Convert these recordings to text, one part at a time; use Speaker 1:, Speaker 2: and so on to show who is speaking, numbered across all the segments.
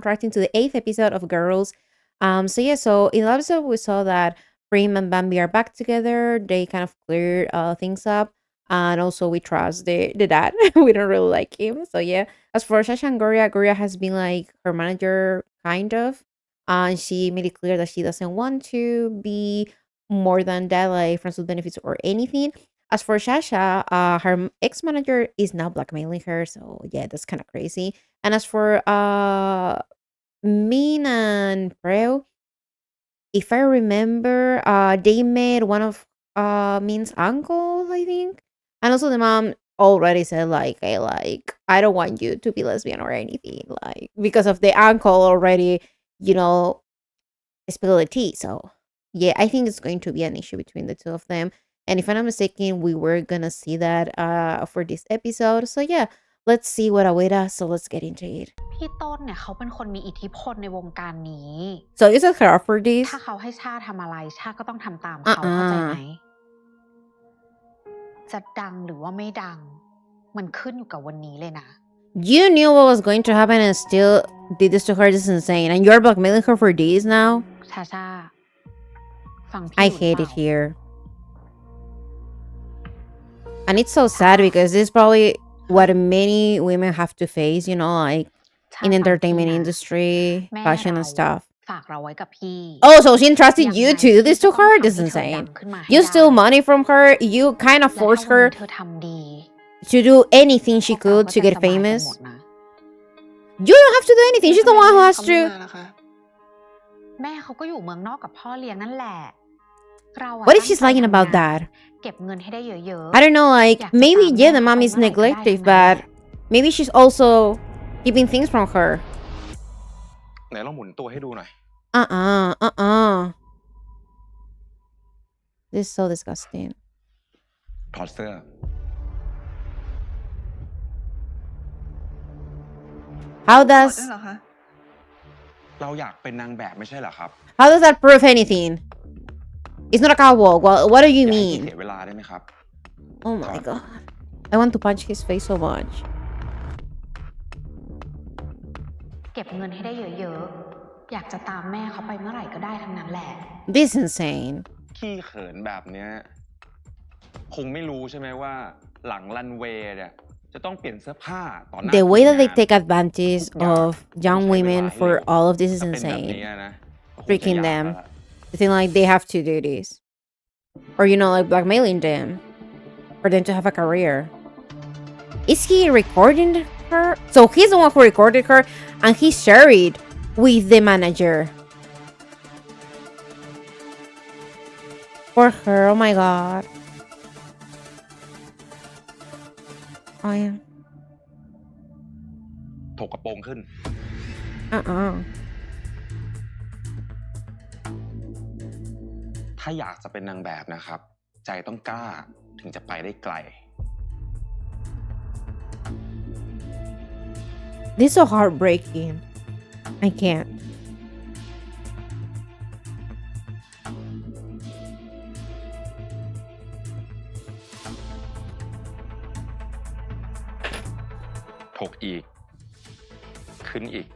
Speaker 1: soundtracking to the 8th episode of Girls. So in the episode we saw that Prim and Bambi are back together. They kind of cleared things up. And also we trust the dad. We don't really like him. So yeah. As for Shasha and Gloria has been like her manager kind of. And she made it clear that she doesn't want to be more than that, like friends with benefits or anything. As for Shasha, her ex-manager is now blackmailing her. So yeah, that's kind of crazy. And as for Min and Preo, if I remember, they met one of Min's uncles, I think. And also the mom already said like, hey, like, I don't want you to be lesbian or anything, like, because of the uncle already, spilled the tea. So yeah, I think it's going to be an issue between the two of them. And if I'm not mistaken, we were gonna see that for this episode. So yeah, let's see what awaits us. So let's get into it.
Speaker 2: พี่ต้นเนี่ยเขาเป็นคนมีอิทธิพลในวงการนี้
Speaker 1: So is it her for this?
Speaker 2: ถ้าเขาให้ชาทำอะไรชาก็ต้องทำตามเขาเข้าใจไหมจะดังหรือว่าไม่ดังมันขึ้นอยู่กับวันนี้เลยนะ
Speaker 1: You knew what was going to happen and still did this to her. This is insane. And you're blackmailing her for this now?
Speaker 2: ชาชาฟังพี่
Speaker 1: I hate it here. And it's so sad because this is probably what many women have to face, like in entertainment industry, fashion and stuff.
Speaker 2: ฝากเราไว้กับพี่
Speaker 1: Oh, so she entrusted you to do this to her? This is insane. You steal money from her. You kind of force her to do anything she could to get famous. You don't have to do anything. She's the one who has to.
Speaker 2: แม่เขาก็อยู่เมืองนอกกับพ่อเลี้ยงนั่นแหละ
Speaker 1: What if she's lying about that?
Speaker 2: เก็บเงินให้ได้เยอะ
Speaker 1: I don't know, like, maybe, yeah, the mom is neglective, but maybe she's also keeping things from her.
Speaker 3: ไหนลองหมุนตัวให้ดูหน่อย
Speaker 1: This is so disgusting.
Speaker 3: ถอดเสื้อ
Speaker 1: How does
Speaker 3: เราอยากเป็นนางแบบไม่ใช่เหรอครับ
Speaker 1: How does that prove anything? It's not a catwalk. Well, what do you
Speaker 3: เสี
Speaker 1: mean?
Speaker 3: ยเวลาได้ไหมครับ
Speaker 1: Oh my god. I want to punch his face so much.
Speaker 2: เก็บเงินให้ได้เยอะๆอยากจะตามแม่เขาไปเมื่อไหร่ก็ได้ทั้งนั้นแหละ
Speaker 1: This is insane.
Speaker 3: ขี้เขินแบบเนี้ยคงไม่รู้ใช่ไหมว่าหลังรันเวย์เนี่ยจะต้องเปลี่ยนเสื้อผ้าตอนหน้า
Speaker 1: The way that they take advantage of young women for all of this is insane. Freaking them. They think like they have to do this. Or, like blackmailing them. For them to have a career. Is he recording her? So he's the one who recorded her and he shared it with the manager. For her, oh my god. Oh yeah.
Speaker 3: ถกกระโปรงขึ้น ถ้าอยากจะเป็นนางแบบนะครับใจต้องกล้าถึงจะไปได้ไกล
Speaker 1: This is so heartbreaking. I can't.
Speaker 3: ถกอีก ขึ้นอีก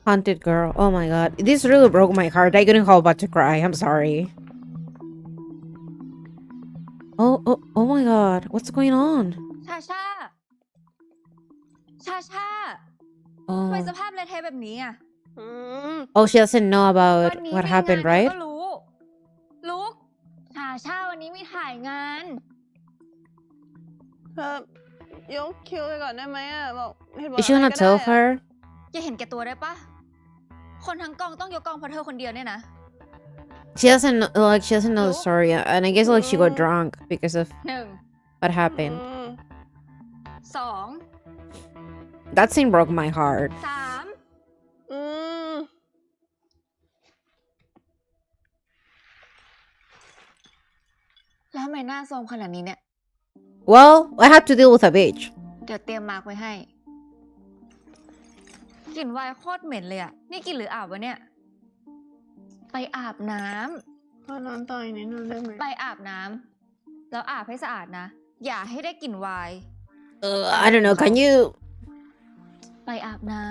Speaker 1: Haunted girl. Oh my god. This really broke my heart. I couldn't help but to cry. I'm sorry. Oh my god. What's going on?
Speaker 4: ชาชา
Speaker 1: Oh.
Speaker 4: ทำไมสภาพเละเทะแบบนี้อ่ะ
Speaker 1: Oh, she doesn't know about what happened, right?
Speaker 4: ก็รู้ลุกชาชาวันนี้มีถ่ายงาน
Speaker 5: ยกคิวไปก่อนได้ไหมอ่ะบอกเหตุผล
Speaker 1: Is she gonna tell her?
Speaker 4: อย่าเห็นแก่ตัวได้ปะคนทั้งกองต้องยกกองเพราะเธอคนเดียวเนี่ยนะ
Speaker 1: She doesn't know the story, and I guess like she got drunk because of
Speaker 4: 1
Speaker 1: what happened.
Speaker 4: 2
Speaker 1: That scene broke my heart.
Speaker 4: 3แล้วทำไมหน้าโทรมขนาดนี้เนี่ย
Speaker 1: Well, I had to deal with a bitch.
Speaker 4: เดี๋ยวเตรียมมาร์กไว้ให้กลิ่นไวน์โคตรเหม็นเลยอ่ะนี่กินหรืออาบวะเนี่ยไปอาบน้ำ
Speaker 5: อนอนต่ออีกนิดนึงได้ไหม
Speaker 4: ไปอาบน้ำแล้วอาบให้สะอาดนะ อย่าให้ได้กลิ่นไวน์
Speaker 1: I don't know. Can you?
Speaker 4: ไปอาบน้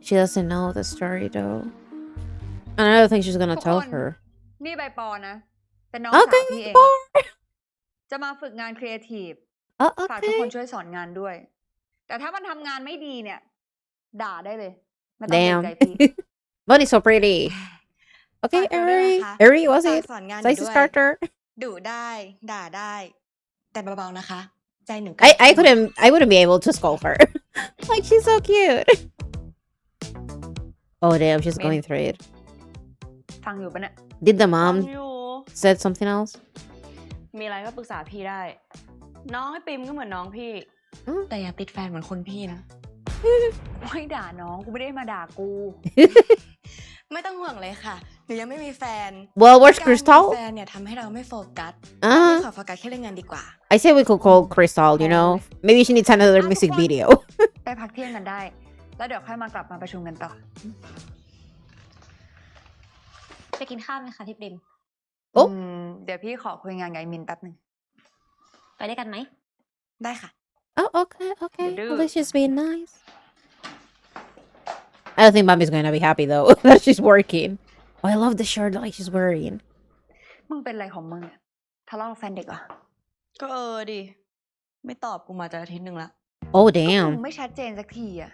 Speaker 1: She doesn't know the story though. And I don't think she's gonna tell her.
Speaker 4: ำนี่ใบปอนะ เป็นน้อง
Speaker 1: Okay,
Speaker 4: สาวพี่เอง
Speaker 1: Paul.
Speaker 4: จะมาฝึกงานครีเอทีฟ
Speaker 1: Oh,
Speaker 4: ฝากทุกคน
Speaker 1: okay.
Speaker 4: ช่วยสอนงานด้วย แต่ถ้ามันทำงานไม่ดีเนี่ย ด่าได้เลย ไม่ต้องเกรง
Speaker 1: Damn.
Speaker 4: ใจพี่
Speaker 1: Bunny's so pretty. Okay,
Speaker 6: ฝากเราด้วย
Speaker 1: Eri.
Speaker 6: นะคะ
Speaker 1: Eri, was
Speaker 6: ฝาก
Speaker 1: it?
Speaker 6: สอนงานหนู
Speaker 1: Nice
Speaker 6: ด้วย
Speaker 1: starter.
Speaker 6: ดุได้ด่าได้ แต่เบาๆนะคะ ใจหนูก็
Speaker 1: I wouldn't be able to scold her. Like, she's so cute. Oh, damn, she's going through it.
Speaker 4: ฟังอยู่ปะเนี่ย
Speaker 1: Did the
Speaker 5: ฟัง
Speaker 1: mom
Speaker 5: อยู่
Speaker 1: said something else?
Speaker 5: มีอะไรก็ปรึกษาพี่ได้ น้องไอปิมก็เหมือนน้องพี่
Speaker 6: แต่อย่าติดแฟนเหมือนคนพี่นะ
Speaker 4: ไม่ด่าน้องกูไม่ได้มาด่ากู
Speaker 6: ไม่ต้องห่วงเลยค่ะ หนูยังไม่มีแฟน
Speaker 1: Well, where's
Speaker 6: การมี
Speaker 1: Crystal?
Speaker 6: แฟนเนี่ยทำให้เราไม่โฟกัส
Speaker 1: Uh,
Speaker 6: ขอโฟกัสแค่เรื่องงานดีกว่า
Speaker 1: I say we could call Crystal, you know? Maybe she needs another music video.
Speaker 4: ไปพักเที่ยงกันได้ แล้วเดี๋ยวค่อยมากลับมาประชุมกันต่อ
Speaker 2: ไปกินข้าวไหมคะพี่ปริม
Speaker 1: โอ๊ะ
Speaker 4: เดี๋ยวพี่ขอคุยงานกับไอ้มินแป๊บหนึ่ง
Speaker 2: ไปด้วยกันไหม
Speaker 6: ได้ค่ะ
Speaker 1: Oh, okay, okay.
Speaker 4: do.
Speaker 1: Well, let's just be nice. I don't think Bambi's gonna be happy though that she's working. Oh, I love the shirt like she's wearing.
Speaker 4: มึงเป็นอะไรของมึงอะทะเลาะกับแฟนเด็กเหรอ
Speaker 5: ก็ดิ ไม่ตอบกูมาจะอาทิตย์หนึ่งละ
Speaker 1: Oh
Speaker 4: มึง
Speaker 1: damn.
Speaker 4: ไม่ชัดเจนสักทีอะ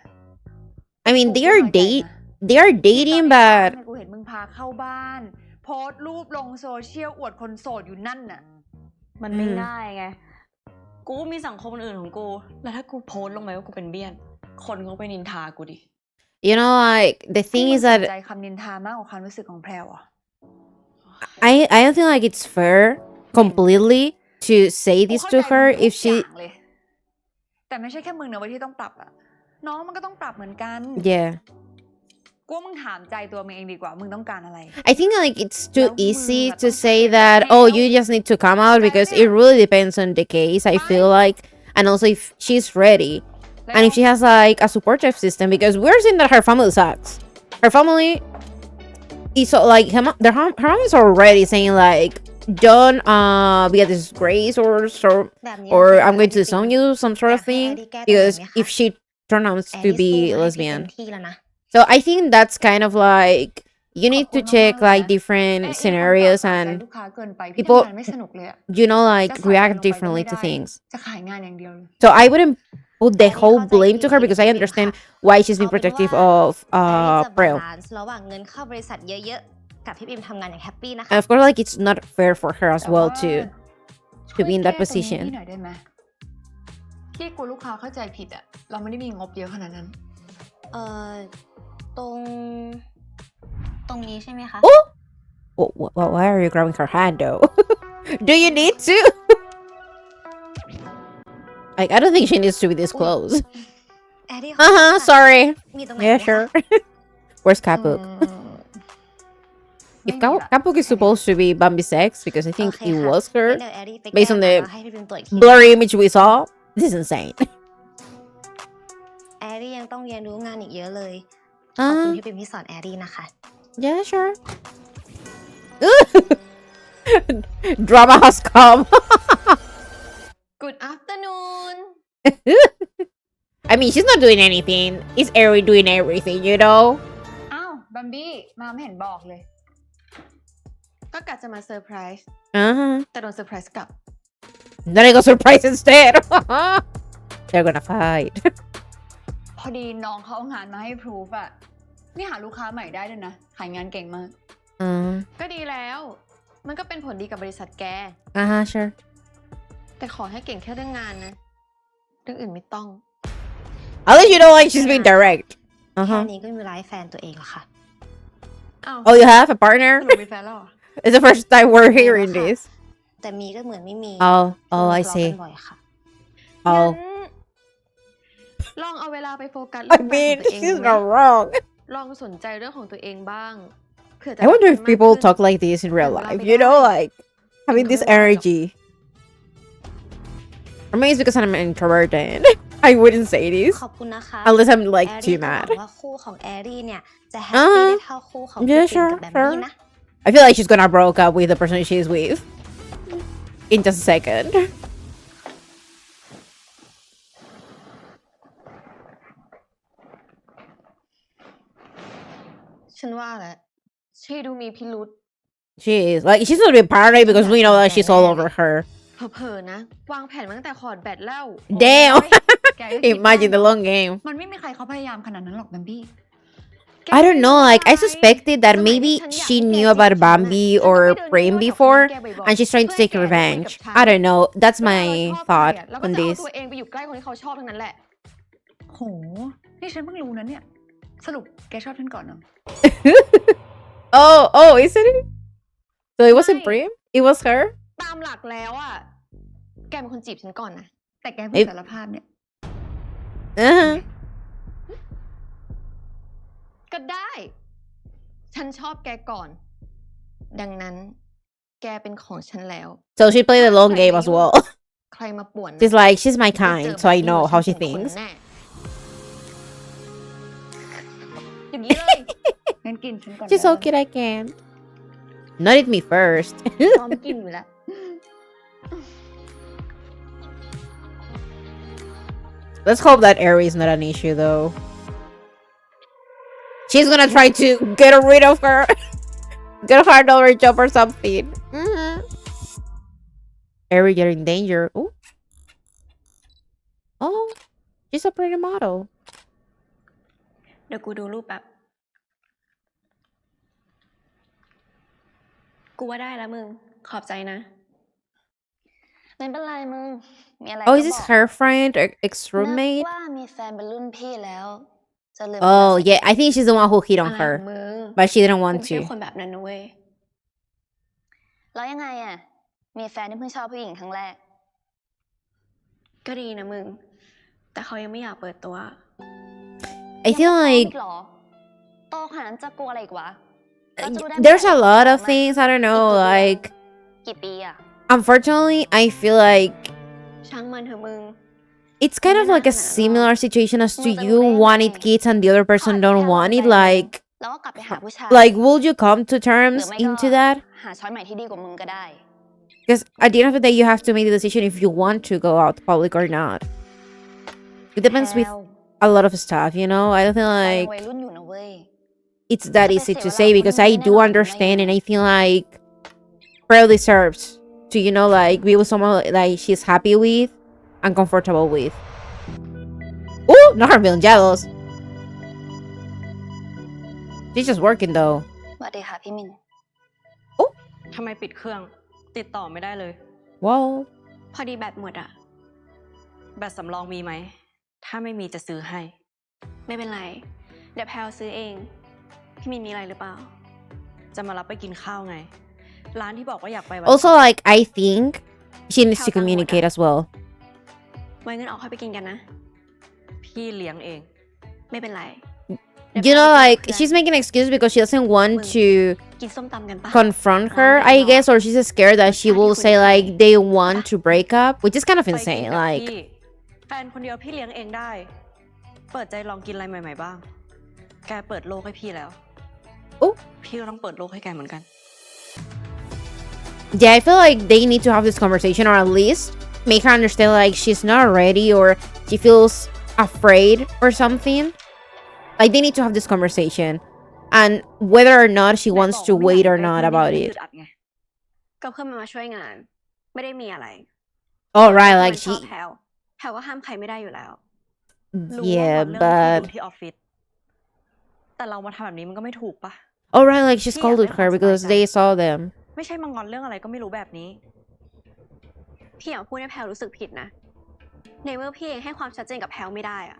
Speaker 1: I mean,
Speaker 4: กูน้อยใจนะ
Speaker 1: they are dating,
Speaker 4: ตอน
Speaker 1: but
Speaker 4: ที่กูเห็นมึงพาเข้าบ้าน โพสต์รูปลงโซเชียลอวดคนโสดอยู่นั่นน่ะ
Speaker 5: มันไม่ง่ายไง กูมีสังคมอื่นของกู แล้วถ้ากูโพสต์ลงไปว่ากูเป็นเบี้ยน คนเขาไปนินทากูดิ
Speaker 1: you know, like the thing
Speaker 4: นี่
Speaker 1: is
Speaker 4: มึงสน
Speaker 1: that
Speaker 4: ใจคำนินทามากกว่าความรู้สึกของแพรวอ่ะ
Speaker 1: I don't think like it's fair completely to say
Speaker 4: กู
Speaker 1: this
Speaker 4: เข้า
Speaker 1: to
Speaker 4: ใจ
Speaker 1: her
Speaker 4: มึงทุ
Speaker 1: if
Speaker 4: กอ
Speaker 1: she
Speaker 4: ย่างเลย แต่ไม่ใช่แค่มึงนะเว้ยที่ต้องปรับอ่ะ น้องมันก็ต้องปรับเหมือนกัน
Speaker 1: yeah.
Speaker 4: กูว่ามึงถามใจตัวมึงเองดีกว่า มึงต้องการอะไร
Speaker 1: I think like it's too
Speaker 4: Well,
Speaker 1: easy
Speaker 4: but
Speaker 1: to
Speaker 4: don't
Speaker 1: say
Speaker 4: forget
Speaker 1: that
Speaker 4: that
Speaker 1: oh
Speaker 4: male-
Speaker 1: you just need to come out because it
Speaker 4: Female.
Speaker 1: really depends on the case I feel like and also if she's ready and if she has like a supportive system because we're seeing that her family sucks. Her family is so, like her mom is already saying like don't be a disgrace or so
Speaker 2: แบบนี้
Speaker 1: or
Speaker 2: โอเค
Speaker 1: I'm
Speaker 2: ไหม
Speaker 1: going to
Speaker 2: พี่ปริม
Speaker 1: disown you some sort of
Speaker 2: อยากให้
Speaker 1: thing
Speaker 2: แอรี่แก้ตัว
Speaker 1: because
Speaker 2: ไหมคะ
Speaker 1: if she turns out
Speaker 2: แอ
Speaker 1: to
Speaker 2: รี่สู้
Speaker 1: be
Speaker 2: มาให้พี่เต็
Speaker 1: lesbian
Speaker 2: มที่แล้วนะ
Speaker 1: so I think that's kind of like you need to check like different scenarios
Speaker 4: เอ๊ะ
Speaker 1: and
Speaker 4: ลูกค้าเกินไปพี่
Speaker 1: people
Speaker 4: ทำงานไม่สนุกเลยอะ
Speaker 1: you know like
Speaker 4: จะใส่
Speaker 1: react
Speaker 4: ลงไปก็
Speaker 1: differently
Speaker 4: ไม่
Speaker 1: to
Speaker 4: ได้
Speaker 1: things
Speaker 4: จะขายงานอย่างเดียวเลย
Speaker 1: so I wouldn't put the
Speaker 2: แอรี่
Speaker 1: whole
Speaker 2: เข้าใจ
Speaker 1: blame to
Speaker 2: พี่
Speaker 1: her
Speaker 2: ผิด
Speaker 1: because I
Speaker 2: พี่ปริม
Speaker 1: understand
Speaker 2: ค่ะ
Speaker 1: why she's
Speaker 2: เอา
Speaker 1: been
Speaker 2: เป็น
Speaker 1: protective
Speaker 2: ว่า
Speaker 1: of
Speaker 2: แอรี่จะบา
Speaker 1: Preo
Speaker 2: ลานซ์ระหว่างเงินเข้าบริษัทเยอะๆ กับพี่ปริมทำงานอย่างแฮปปี้นะคะ
Speaker 1: and of course like it's not fair for her as
Speaker 4: แต่
Speaker 1: well
Speaker 4: ว่า
Speaker 1: to
Speaker 4: ช่วย
Speaker 1: be in that
Speaker 4: แก้ตรงนี้
Speaker 1: position
Speaker 4: หน่อยได้ไหมพี่กลัวลูกค้าเข้าใจผิดอะเราไม่ได้มีงบเยอะขนาดนั้น
Speaker 2: เอ่อตรงนี้ใช่ไหมคะ
Speaker 1: oh why are you grabbing her hand though do you need to like I don't think she needs to be this close
Speaker 2: แอรี่ขอโทษ
Speaker 1: uh-huh
Speaker 2: ค่ะ
Speaker 1: sorry
Speaker 2: มีตรงไหน
Speaker 1: yeah
Speaker 2: ไหมคะ
Speaker 1: sure where's Kapuk
Speaker 4: ไม่
Speaker 1: if
Speaker 4: มีละ
Speaker 1: Kapuk is supposed to be Bambi's ex because I
Speaker 2: โอ
Speaker 1: think
Speaker 2: เค
Speaker 1: it
Speaker 2: ค่ะ
Speaker 1: was
Speaker 2: งั้
Speaker 1: her
Speaker 2: นเดี๋ยวแอรี่ไป
Speaker 1: based
Speaker 2: แก้
Speaker 1: on
Speaker 2: มา
Speaker 1: the
Speaker 2: แล้วให้พี่ปริมตรวจอีกที
Speaker 1: blurry image we saw this is insane
Speaker 2: แอรี่ยังต้องเรียนรู้งานอีกเยอะเลย ขอบคุณพี่ปริมที่สอนแอรี่นะคะ
Speaker 1: yeah sure drama has come
Speaker 5: Good afternoon
Speaker 1: I mean she's not doing anything it's Eri doing everything you know
Speaker 4: อ้าวบัมบี้มาไม่เห็นบอกเลย
Speaker 5: ก็กะจะมาเซอร์ไพรส์
Speaker 1: uh-huh
Speaker 5: แต่โดนเซอร์ไพรส์กลับ
Speaker 1: then I got surprised instead they're gonna fight
Speaker 4: พอดีน้องเขาเอางานมาให้พรูฟอะนี่หาลูกค้าใหม่ได้ด้วยนะ ขายงานเก่งมาก
Speaker 5: ก็ดีแล้ว มันก็เป็นผลดีกับบริษัทแก
Speaker 1: uh-huh sure
Speaker 5: แต่ขอให้เก่งแค่เรื่องงานนะ เรื่องอื่นไม่ต้อง
Speaker 1: I'll let you know like she's being direct
Speaker 2: แค่
Speaker 1: uh-huh
Speaker 2: นี้ก็มีร้ายแฟนตัวเองแล้วค่ะ
Speaker 5: อ้าว
Speaker 1: oh you have a partner
Speaker 5: สรุปมีแฟนแล้วเหรอ
Speaker 1: it's the first time we're hearing this
Speaker 2: แต่มีก็เหมือนไม่มี
Speaker 1: oh oh I
Speaker 2: ทะเลาะ
Speaker 1: see
Speaker 2: กันบ่อยค่ะ
Speaker 1: oh
Speaker 5: งั้นลองเอาเวลาไปโฟกัส
Speaker 1: I
Speaker 5: เรื่องงาน
Speaker 1: mean
Speaker 5: ของตัวเอง
Speaker 1: she's
Speaker 5: ไหม
Speaker 1: not wrong
Speaker 5: ลองสนใจเรื่องของตัวเองบ้างเผื่อจะ
Speaker 1: I wonder
Speaker 5: รัก
Speaker 1: if
Speaker 5: กันมาก
Speaker 1: people
Speaker 5: ขึ้น
Speaker 1: talk like this in real life you know like having this energy or maybe it's because I'm an introvert then I wouldn't say this
Speaker 2: ขอบคุณนะคะ
Speaker 1: unless I'm like
Speaker 2: แอ
Speaker 1: too
Speaker 2: รี่ก็หวั
Speaker 1: mad
Speaker 2: งว่าคู่ของแอรี่เนี่ยจะแฮปปี้ได้เท่าคู่ของพี่
Speaker 1: yeah
Speaker 2: ปริม
Speaker 1: sure
Speaker 2: กับแบมบี้
Speaker 1: sure
Speaker 2: นะ
Speaker 1: I feel like she's gonna broke up with the person she's with in just a second.
Speaker 6: ฉันว่าแหละชีดูมีพิรุษ
Speaker 1: She is like she's a little bit paranoid because we know that she's all over her.
Speaker 6: เผลอๆนะวางแผนมาตั้งแต่คอร์ดแบตแล้ว
Speaker 1: Damn.
Speaker 4: แกก็คิด
Speaker 1: Imagine
Speaker 4: ได้
Speaker 1: the
Speaker 4: เนอะ
Speaker 1: long game.
Speaker 4: มันไม่มีใครเขาพยายามขนาดนั้นหรอกแบมบี้
Speaker 1: I don't know, like I suspected that maybe she knew about Bambi or Prem before and she's trying to take revenge. I don't know. That's my thought
Speaker 6: แล้วก็
Speaker 1: on
Speaker 6: จะเอา
Speaker 1: this.
Speaker 6: ตัวเองไปอยู่ใกล้คนที่เขาชอบทั้งนั้นแหละ
Speaker 4: โห นี่ฉันเพิ่งรู้นะเนี่ย สรุปแกชอบฉันก่อนเนาะ
Speaker 1: Oh, isn't it? So it wasn't Prem? It was her?
Speaker 6: ตามหลักแล้วอ่ะแกเป็นคนจีบฉันก่อนนะ
Speaker 4: แต่แกเพิ่งสารภาพเนี่ย
Speaker 1: Uh-huh.
Speaker 6: ก็ได้ ฉันชอบแกก่อน ดังนั้น แกเป็นของฉันแล้ว
Speaker 1: So she played the long game as well.
Speaker 6: ใครมาป่วนนะ
Speaker 1: She's like, she's my
Speaker 6: ได้เจ
Speaker 1: kind,
Speaker 6: อ
Speaker 1: so I
Speaker 6: แบบนี้
Speaker 1: know
Speaker 6: ว่า
Speaker 1: how
Speaker 6: ฉั
Speaker 1: she
Speaker 6: นเป็นคน
Speaker 1: thinks.
Speaker 6: แน่อย่างนี้เลย
Speaker 4: งั้นกินฉันก่อน
Speaker 1: She's so cute, I can. Not eat me first.
Speaker 6: พร้อมกินอยู่แล้ว
Speaker 1: Let's hope that Aerie is not an issue, though. She's gonna try to get rid of her. Get her over job or something. Aerie, you're in danger. Ooh. Oh, she's a pretty model.
Speaker 5: เดี๋ยวกูดูรูปแบบ กูว่าได้แล้วมึง ขอบใจนะ
Speaker 6: ไม่เป็นไรมึง มีอะไร
Speaker 1: Oh,
Speaker 6: ก็
Speaker 1: is this
Speaker 6: บอก
Speaker 1: her friend or
Speaker 6: นึก
Speaker 1: ex-roommate?
Speaker 6: ว่ามีแฟนเป็นรุ่นพี่แล้ว จะลืม
Speaker 1: Oh, yeah. I think she's the one who hit
Speaker 5: อะ
Speaker 1: on
Speaker 5: ไรของ
Speaker 1: her.
Speaker 5: มึง
Speaker 1: But she didn't
Speaker 5: กู
Speaker 1: want
Speaker 5: ไม่ใช่
Speaker 1: to.
Speaker 5: คนแบบนั้นนะเว้ย
Speaker 6: แล้วยังไงอ่ะ มีแฟนที่เพิ่งชอบผู้หญิงครั้งแรก
Speaker 5: ก็ดีนะมึง แต่เขายังไม่อยากเปิดตัว
Speaker 1: I feel
Speaker 6: ยังไม่
Speaker 1: like
Speaker 6: พร้อมอีกเหรอ โตขนาดนั้นจะกลัวอะไรอีกวะแล้วจะรู้ได้
Speaker 1: there's
Speaker 6: เมื่
Speaker 1: a
Speaker 6: อไหร่
Speaker 1: lot
Speaker 6: ว่า
Speaker 1: of
Speaker 6: เขา
Speaker 1: things. I don't know. Like,
Speaker 6: กี่ปีอ่ะ
Speaker 1: unfortunately, I feel like
Speaker 5: ช่างมันเถอะมึง
Speaker 1: it's kind of like a similar situation as to you wanted kids and the other person don't want it. Like,
Speaker 6: แล้วก็กลับไปหาผู้ชาย
Speaker 1: like, would you come to
Speaker 6: หรือ
Speaker 1: terms
Speaker 6: ไม่
Speaker 1: into
Speaker 6: ก็
Speaker 1: that?
Speaker 6: หาช้อยใหม่ที่ดีกว่ามึงก็ได้
Speaker 1: Because at the end of the day, you have to make the decision if you want to go out public or not. It depends with
Speaker 6: แพรว
Speaker 1: a lot of stuff, you know? I don't feel
Speaker 6: เรายัง
Speaker 1: like
Speaker 6: วัยรุ่นอยู่นะเว้ย
Speaker 1: it's that easy to say because I do understand and I feel like Pearl deserves to, you know, like be with someone like she's happy with and comfortable with. Oh, not her being jealous. She's just working though.
Speaker 6: สวัสดีค่ะพี่มิน
Speaker 5: ทำไมปิดเครื่อง ติดต่อไม่ได้เลย
Speaker 1: Wow.
Speaker 5: พอดีแบตหมดอะแบตสำรองมีไหม ถ้าไม่มีจะซื้อให้ ไม่เป็นไร เดี๋ยวแพลวซื้อเอง พี่มินมีอะไรหรือเปล่า จะมารับไปกินข้าวไง ร้านที่บอกว่าอยากไปวัน
Speaker 1: Also, like, I think she needs to communicate as well.
Speaker 5: ไว้เงินออกค่อยไปกินกันนะ พี่เลี้ยงเอง ไม่เป็นไร
Speaker 1: You know, like, she's making an excuse because she doesn't want to
Speaker 5: กินส้มตำกันปะ
Speaker 1: confront her, I guess, or she's scared that she will say, like, they want to break up, which is kind of
Speaker 5: ไปกิน
Speaker 1: insane.
Speaker 5: กับ
Speaker 1: Like,
Speaker 5: พี่แฟนคนเดียวพี่เลี้ยงเองได้ เปิดใจลองกินอะไรใหม่ๆบ้าง แกเปิดโลกให้พี่แล้ว
Speaker 1: โอ้
Speaker 5: พี่ก็ต้องเปิดโลกให้แกเหมือนกัน
Speaker 1: yeah, I feel like they need to have this conversation, or at least make her understand, like, she's not ready or she feels afraid or something. Like, they need to have this conversation. And whether or not she wants to wait or not about it.
Speaker 5: ก็เพื่อนมันมาช่วยงาน ไม่ได้มีอะไร
Speaker 1: Oh, right, like
Speaker 5: มันชอบ
Speaker 1: she...
Speaker 5: แพลวแพลวก็ห้ามใครไม่ได้อยู่แล้ว รู้ว่า
Speaker 1: Yeah,
Speaker 5: เรื่องที่
Speaker 1: but...
Speaker 5: ดูที่ออฟฟิศ แต่เรามาทำแบบนี้มันก็ไม่ถูกปะ
Speaker 1: Oh, right, like, she
Speaker 5: She
Speaker 1: scolded
Speaker 5: has
Speaker 1: her
Speaker 5: been
Speaker 1: because they saw them.
Speaker 5: ไม่ใช่มางอนเรื่องอะไรก็ไม่รู้แบบนี้ พี่อย่าพูดให้แพลวรู้สึกผิดนะ ในเมื่อพี่เองให้ความชัดเจนกับแพลวไม่ได้อะ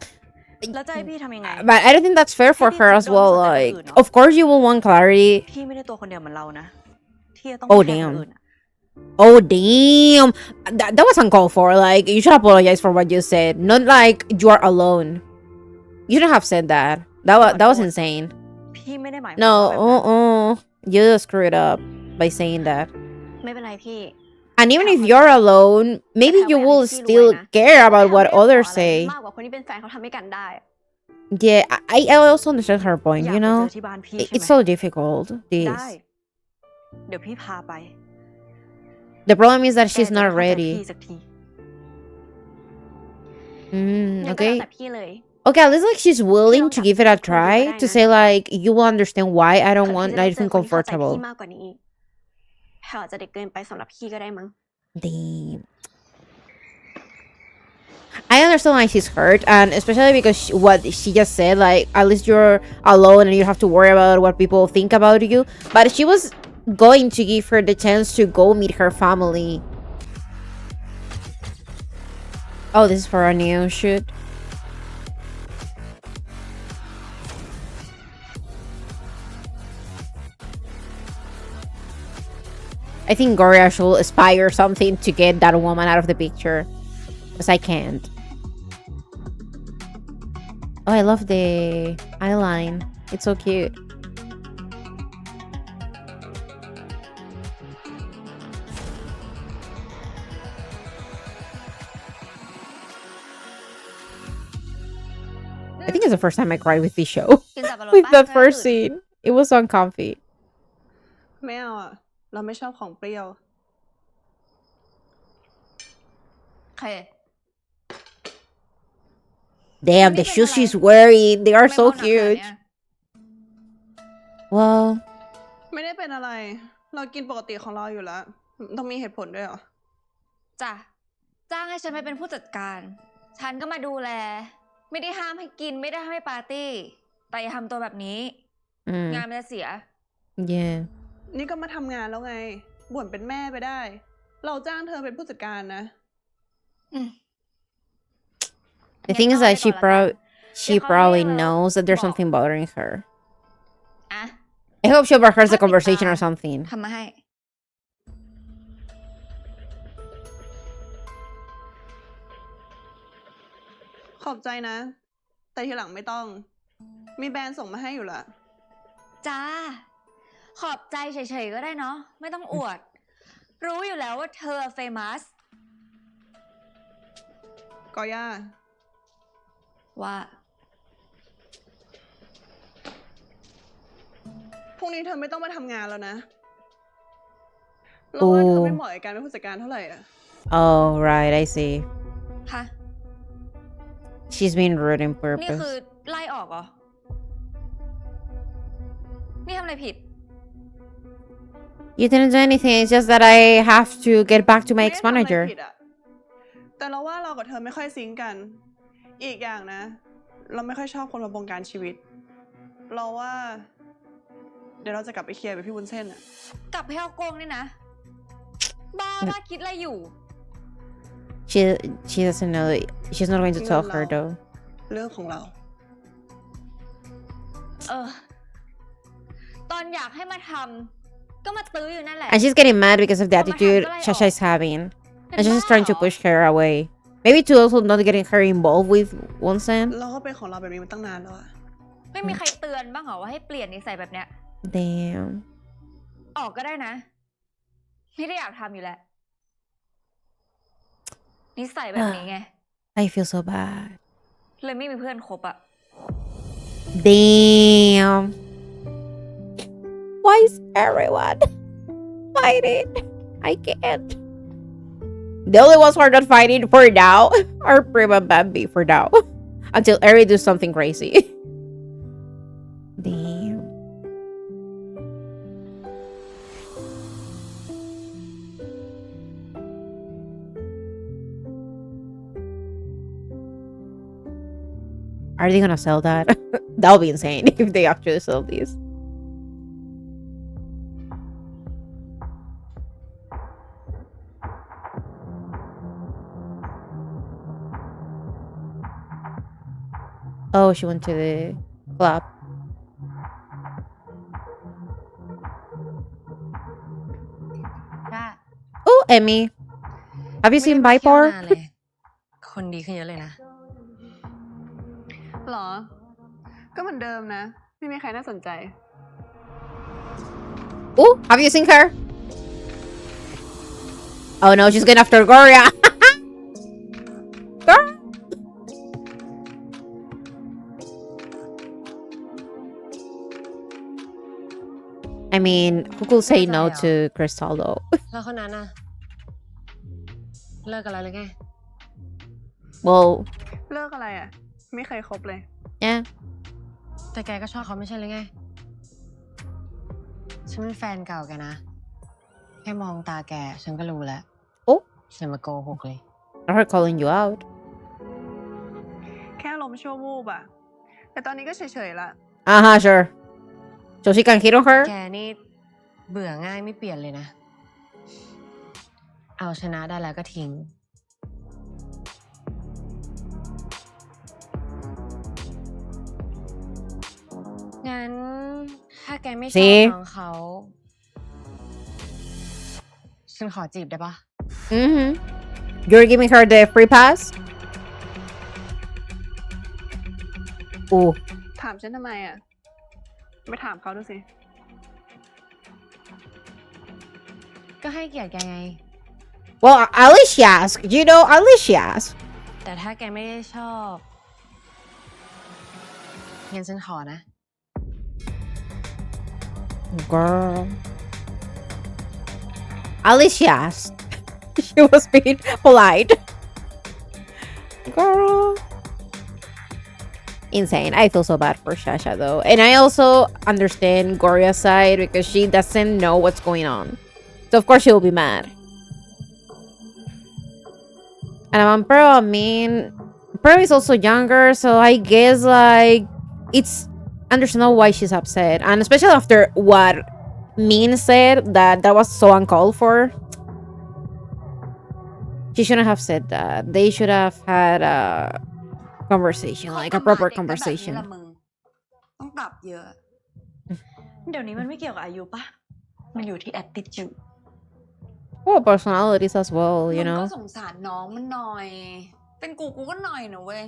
Speaker 5: แล้วจะให้พี่ทำยังไง
Speaker 1: But I don't think that's fair for her as well. Like, of course you will want clarity.
Speaker 5: พี่ไม่ได้ตัวคนเดียวเหมือนเรานะ ที่จะต้อง
Speaker 1: Oh,
Speaker 5: ไปแคร์คน
Speaker 1: damn.
Speaker 5: อื่นอะ
Speaker 1: Oh, damn. That was uncalled for. Like, you should apologize for what you said. Not like you are alone. You shouldn't have said that. That was insane.
Speaker 5: พี่ไม่ได้หมายความ
Speaker 1: No,
Speaker 5: ว่าแบบนั้น
Speaker 1: you just screwed up by saying that.
Speaker 5: ไม่เป็นไรพี่
Speaker 1: And even if you're alone, maybe you will still care about what others say.
Speaker 5: มากกว่าคนที่เป็นแฟนเขาทำให้กันได้
Speaker 1: Yeah, I also understand her point,
Speaker 5: อยาก
Speaker 1: you
Speaker 5: ไป
Speaker 1: know?
Speaker 5: เจอที่บ้านพี่ใช่ไหม
Speaker 1: It's so difficult,
Speaker 5: ได้
Speaker 1: this.
Speaker 5: เดี๋ยวพี่พาไป
Speaker 1: The problem is that
Speaker 5: แก
Speaker 1: she's
Speaker 5: จะได้
Speaker 1: not
Speaker 5: เข้าใจ
Speaker 1: ready.
Speaker 5: พี่สักที
Speaker 1: Mm,
Speaker 5: งั้นก็แล้ว
Speaker 1: okay.
Speaker 5: แต่พี่เลย
Speaker 1: Okay, at least like she's
Speaker 5: พี่
Speaker 1: willing
Speaker 5: ลอง
Speaker 1: to
Speaker 5: จับ
Speaker 1: give it a
Speaker 5: คนดูก็
Speaker 1: try
Speaker 5: ได้
Speaker 1: to
Speaker 5: นะ
Speaker 1: say like you will understand why I don't
Speaker 5: เผื่อ
Speaker 1: want
Speaker 5: พี่จะได้
Speaker 1: I
Speaker 5: เจอ
Speaker 1: feel
Speaker 5: คนที่เข้าใจพี่
Speaker 1: comfortable.
Speaker 5: มากกว่านี้อีกแพลอาจจะเด็กเกินไปสำหรับพี่ก็ได้มั้ง
Speaker 1: Damn. I understand why she's hurt, and especially because what she just said, like at least you're alone and you have to worry about what people think about you. But she was going to give her the chance to go meet her family. Oh, this is for a new shoot. I think Gloria should aspire something to get that woman out of the picture. Because I can't. Oh, I love the eyeline. It's so cute. I think it's the first time I cried with this show.
Speaker 4: กินสับปะรด
Speaker 1: With
Speaker 4: ปะ
Speaker 1: that
Speaker 4: เวลา
Speaker 1: first
Speaker 4: อื่น
Speaker 1: scene. It was uncomfy.
Speaker 7: ไม่เอาอะเราไม่ชอบของเปรี้ยว
Speaker 4: โอเค
Speaker 1: Damn, the shoes she's wearing. They are
Speaker 4: ไม่
Speaker 1: so
Speaker 4: เมาหนักขนาด
Speaker 1: cute.
Speaker 4: เนี้ย
Speaker 1: Well,
Speaker 7: ไม่ได้เป็นอะไร เรากินปกติของเราอยู่แล้ว ต้องมีเหตุผลด้วยเหรอ
Speaker 4: จ้ะจ้างให้ฉันไปเป็นผู้จัดการ ฉันก็มาดูแล ไม่ได้ห้ามให้กินไม่ได้ห้ามให้ปาร์ตี้ แต่อย่าทำตัวแบบนี้ งานมันจะเสีย
Speaker 1: yeah.
Speaker 7: นี่ก็มาทำงานแล้วไง บ่นเป็นแม่ไปได้ เราจ้างเธอเป็นผู้จัดการนะ
Speaker 1: The thing is that she probably knows that there's something bothering her.
Speaker 4: อ่ะ
Speaker 1: I hope she overhears the conversation or something.
Speaker 4: ทำมาให้
Speaker 7: ขอบใจนะ แต่ทีหลังไม่ต้อง มีแบรนด์ส่งมาให้อยู่ละ
Speaker 4: จ้า ขอบใจเฉยๆก็ได้เนาะ ไม่ต้องอวด รู้อยู่แล้วว่าเธอเฟมัส
Speaker 7: กอย่า
Speaker 4: ว่า
Speaker 7: พรุ่งนี้เธอไม่ต้องมาทำงานแล้วนะ เราว่าเธอไม่เหมาะกับการเป็นผู้จัดการเท่าไหร่อะ
Speaker 1: Oh, right. I see.
Speaker 4: ฮะ
Speaker 1: She's being rude on
Speaker 4: นี่
Speaker 1: purpose.
Speaker 4: คือไล่ออกเหรอ นี่ทำอะไรผิด
Speaker 1: You didn't do anything. It's just that I have to get back to my
Speaker 7: ไม่ได้ทำอะไร
Speaker 1: ex-manager.
Speaker 7: ผิดอะแต่เราว่าเรากับเธอไม่ค่อยซิงค์กัน อีกอย่างนะ เราไม่ค่อยชอบคนมาบงการชีวิต เราว่า เดี๋ยวเราจะกลับไปเคลียร์กับพี่วุ้นเส้นอะ
Speaker 4: กลับไปเอาโกงนี่นะ บ้าคิดอะไรอยู่
Speaker 1: She doesn't know. She's not going to tell her though.
Speaker 7: เรื่องของเรา
Speaker 4: ตอนอยากให้มาทำก็มาตื้ออยู่นั่นแหละ
Speaker 1: And she's getting mad because of the
Speaker 4: Oh my
Speaker 1: attitude
Speaker 4: God,
Speaker 1: Shasha is having.
Speaker 4: เป็น
Speaker 1: And she's
Speaker 4: บ้า
Speaker 1: just trying to
Speaker 4: เหรอ
Speaker 1: push her away. Maybe to also not getting her involved with Wonsen.
Speaker 7: เราก็เป็นของเราแบบนี้มาตั้งนานแล้วอะ
Speaker 4: ไม่มีใครเตือนบ้างเหรอว่าให้เปลี่ยนนิสัยแบบเนี้ย
Speaker 1: Damn.
Speaker 4: ออกก็ได้นะ ไม่ได้อยากทำอยู่แล้ว นิสัยแบบนี้ไง
Speaker 1: I feel so bad.
Speaker 4: เลยไม่มีเพื่อนคบอะ
Speaker 1: Damn. Why is everyone fighting? I can't. The only ones who are not fighting for now are Prima and Bambi for now. Until Eri does something crazy. Damn. Are they gonna sell that? That would be insane if they actually sell these. Oh, she went to the club.
Speaker 4: จ้า
Speaker 1: Oh, Emmy. Have you seen
Speaker 5: ไม่ได้มาเที่ยว
Speaker 1: Bipor?
Speaker 5: นานเลย คนดีขึ้นเยอะเลยนะ
Speaker 7: หรอ ก็เหมือนเดิมนะ ไม่มีใครน่าสนใจ
Speaker 1: Oh, have you seen her? Oh no, she's going after Gloria. Girl. I mean, who could say no to Cristaldo?
Speaker 8: แล้วคนนั้นน่ะเลิกกันแล้วหรือไง
Speaker 1: Well,
Speaker 7: เลิกอะไรอ่ะ ไม่เคยคบเลย
Speaker 1: yeah.
Speaker 8: แต่แกก็ชอบเขาไม่ใช่หรือไงฉันเป็นแฟนเก่าแกนะแค่มองตาแกฉันก็รู้แล้ว
Speaker 1: Oh,
Speaker 8: ฉันมาโกหกเลย
Speaker 1: not her calling you out.
Speaker 7: แค่ลมณ์ชั่ววูบอะแต่ตอนนี้ก็เฉยๆละ
Speaker 1: Sure. So she can hit on her?
Speaker 8: แกนี่เบื่อง่ายไม่เปลี่ยนเลยนะ เอาชนะได้แล้วก็ทิ้ง งั้นถ้าแกไม่ชอบน้องเขา ฉันขอจีบได้ปะ
Speaker 1: Mm-hmm. You're giving her the free pass? Ooh.
Speaker 7: ถามฉันทำไมอะไม่ถามเขาดูสิ
Speaker 8: ก็ให้เกียรติแกไง
Speaker 1: Well, at least she asked. You know, at least she asked.
Speaker 8: แต่ถ้าแกไม่ได้ชอบงั้นฉันขอนะ
Speaker 1: Girl. At least she asked. She was being polite. Girl. Insane. I feel so bad for Shasha though. And I also understand Gloria's side because she doesn't know what's going on. So of course she will be mad. And MINPRAEW, I mean, MINPRAEW is also younger, so I guess like it's understandable why she's upset. And especially after what Min said, that was so uncalled for. She shouldn't have said that. They should have had a conversation, like a proper conversation.
Speaker 5: ต้องปรับเยอะ เดี๋ยวนี้มันไม่เกี่ยวกับอายุปะมันอยู่ที่ attitude
Speaker 1: Well, personalities as well, you
Speaker 4: มึง
Speaker 1: know.
Speaker 4: ก็สงสารน้องมันหน่อย เป็นกูก็หน่อยนะเว้ย